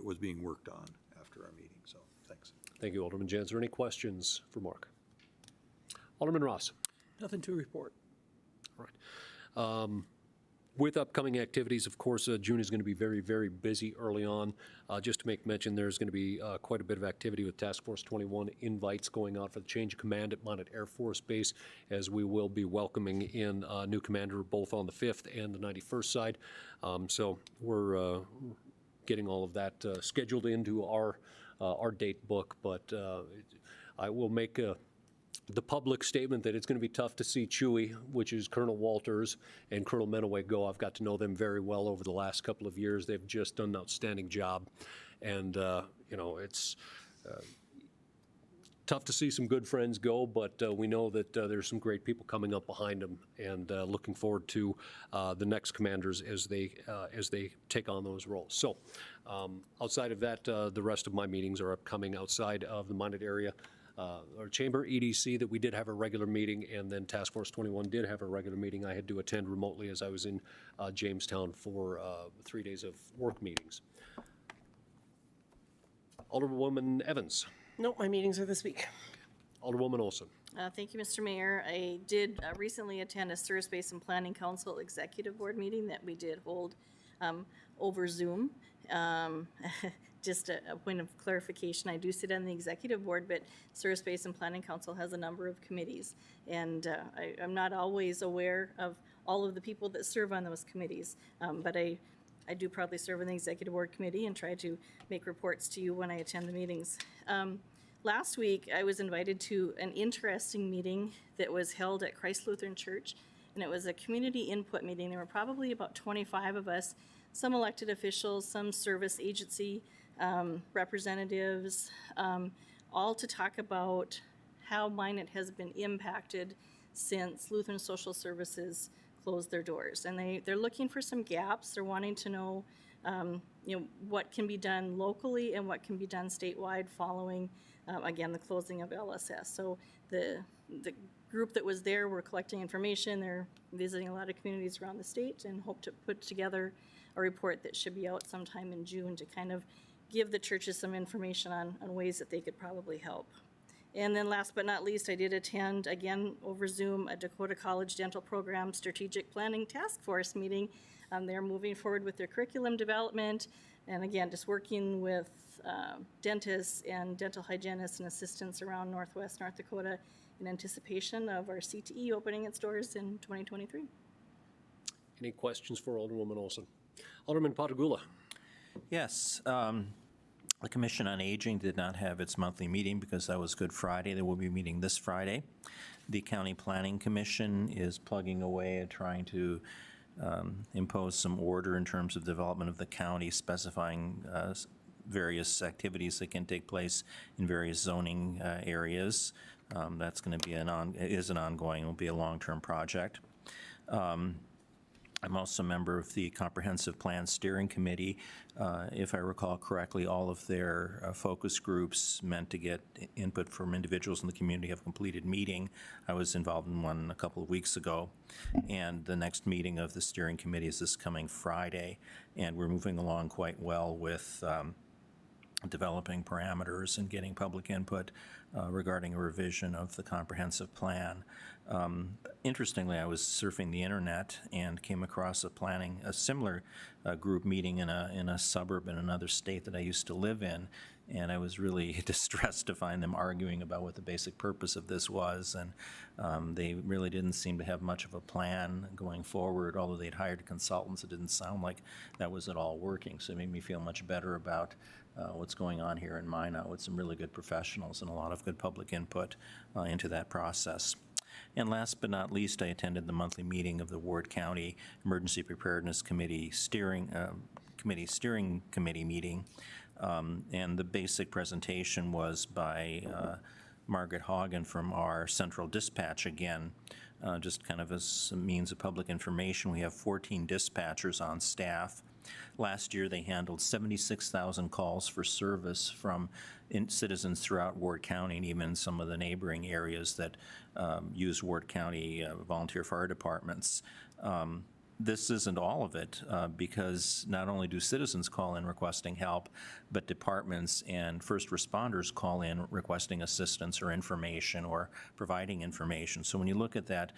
was being worked on after our meeting. So thanks. Thank you, Alderman Janser. Any questions for Mark? Alderman Ross. Nothing to report. All right. With upcoming activities, of course, June is going to be very, very busy early on. Just to make mention, there's going to be quite a bit of activity with Task Force 21 invites going out for the change of command at Minot Air Force Base, as we will be welcoming in a new commander both on the 5th and the 91st side. So we're getting all of that scheduled into our date book, but I will make the public statement that it's going to be tough to see Chewy, which is Colonel Walters and Colonel Menaway, go. I've got to know them very well over the last couple of years. They've just done an outstanding job. And, it's tough to see some good friends go, but we know that there's some great people coming up behind them, and looking forward to the next commanders as they take on those roles. So outside of that, the rest of my meetings are upcoming outside of the Minot area. Our Chamber EDC, that we did have a regular meeting, and then Task Force 21 did have a regular meeting. I had to attend remotely as I was in Jamestown for 3 days of work meetings. Alderwoman Evans. Nope, my meetings are this week. Alderwoman Olson. Thank you, Mr. Mayor. I did recently attend a Service Basin Planning Council Executive Board meeting that we did hold over Zoom. Just a point of clarification, I do sit on the executive board, but Service Basin Planning Council has a number of committees, and I'm not always aware of all of the people that serve on those committees, but I do proudly serve on the executive board committee and try to make reports to you when I attend the meetings. Last week, I was invited to an interesting meeting that was held at Christ Lutheran Church, and it was a community input meeting. There were probably about 25 of us, some elected officials, some service agency representatives, all to talk about how Minot has been impacted since Lutheran Social Services closed their doors. And they're looking for some gaps. They're wanting to know, what can be done locally and what can be done statewide following, again, the closing of LSS. So the group that was there were collecting information. They're visiting a lot of communities around the state and hope to put together a report that should be out sometime in June to kind of give the churches some information on ways that they could probably help. And then last but not least, I did attend, again, over Zoom, a Dakota College Dental Program Strategic Planning Task Force meeting. They're moving forward with their curriculum development, and again, just working with dentists and dental hygienists and assistants around Northwest North Dakota in anticipation of our CTE opening its doors in 2023. Any questions for Alderwoman Olson? Alderman Patagula. Yes. The Commission on Aging did not have its monthly meeting because that was Good Friday. They will be meeting this Friday. The County Planning Commission is plugging away at trying to impose some order in terms of development of the county, specifying various activities that can take place in various zoning areas. That's going to be ongoing, will be a long-term project. I'm also a member of the Comprehensive Plan Steering Committee. If I recall correctly, all of their focus groups meant to get input from individuals in the community have completed meeting. I was involved in one a couple of weeks ago, and the next meeting of the steering committee is this coming Friday, and we're moving along quite well with developing parameters and getting public input regarding a revision of the comprehensive plan. Interestingly, I was surfing the internet and came across a similar group meeting in a suburb in another state that I used to live in, and I was really distressed to find them arguing about what the basic purpose of this was, and they really didn't seem to have much of a plan going forward. Although they'd hired consultants, it didn't sound like that was at all working, so it made me feel much better about what's going on here in Minot with some really good professionals and a lot of good public input into that process. And last but not least, I attended the monthly meeting of the Ward County Emergency Preparedness Committee Steering Committee meeting, and the basic presentation was by Margaret Hagen from our Central Dispatch again. Just kind of as a means of public information, we have 14 dispatchers on staff. Last year, they handled 76,000 calls for service from citizens throughout Ward County and even some of the neighboring areas that use Ward County volunteer fire departments. This isn't all of it because not only do citizens call in requesting help, but departments and first responders call in requesting assistance or information or providing information. So when you look at that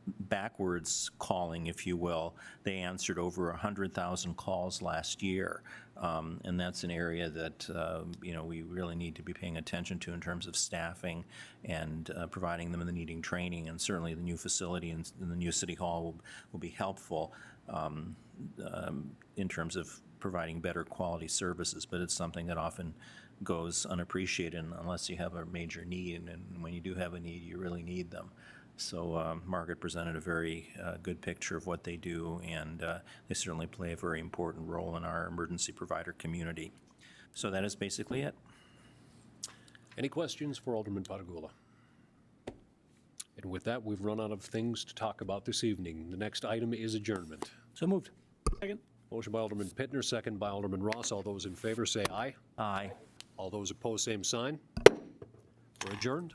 backwards calling, if you will, they answered over 100,000 calls last year. And that's an area that we really need to be paying attention to in terms of staffing and providing them the needing training. And certainly the new facility in the new City Hall will be helpful in terms of providing better quality services. But it's something that often goes unappreciated unless you have a major need, and when you do have a need, you really need them. So Margaret presented a very good picture of what they do, and they certainly play a very important role in our emergency provider community. So that is basically it. Any questions for Alderman Patagula? And with that, we've run out of things to talk about this evening. The next item is adjournment. So moved. Second. Motion by Alderman Pittner, second by Alderman Ross. All those in favor say aye. Aye. All those opposed, same sign. We're adjourned.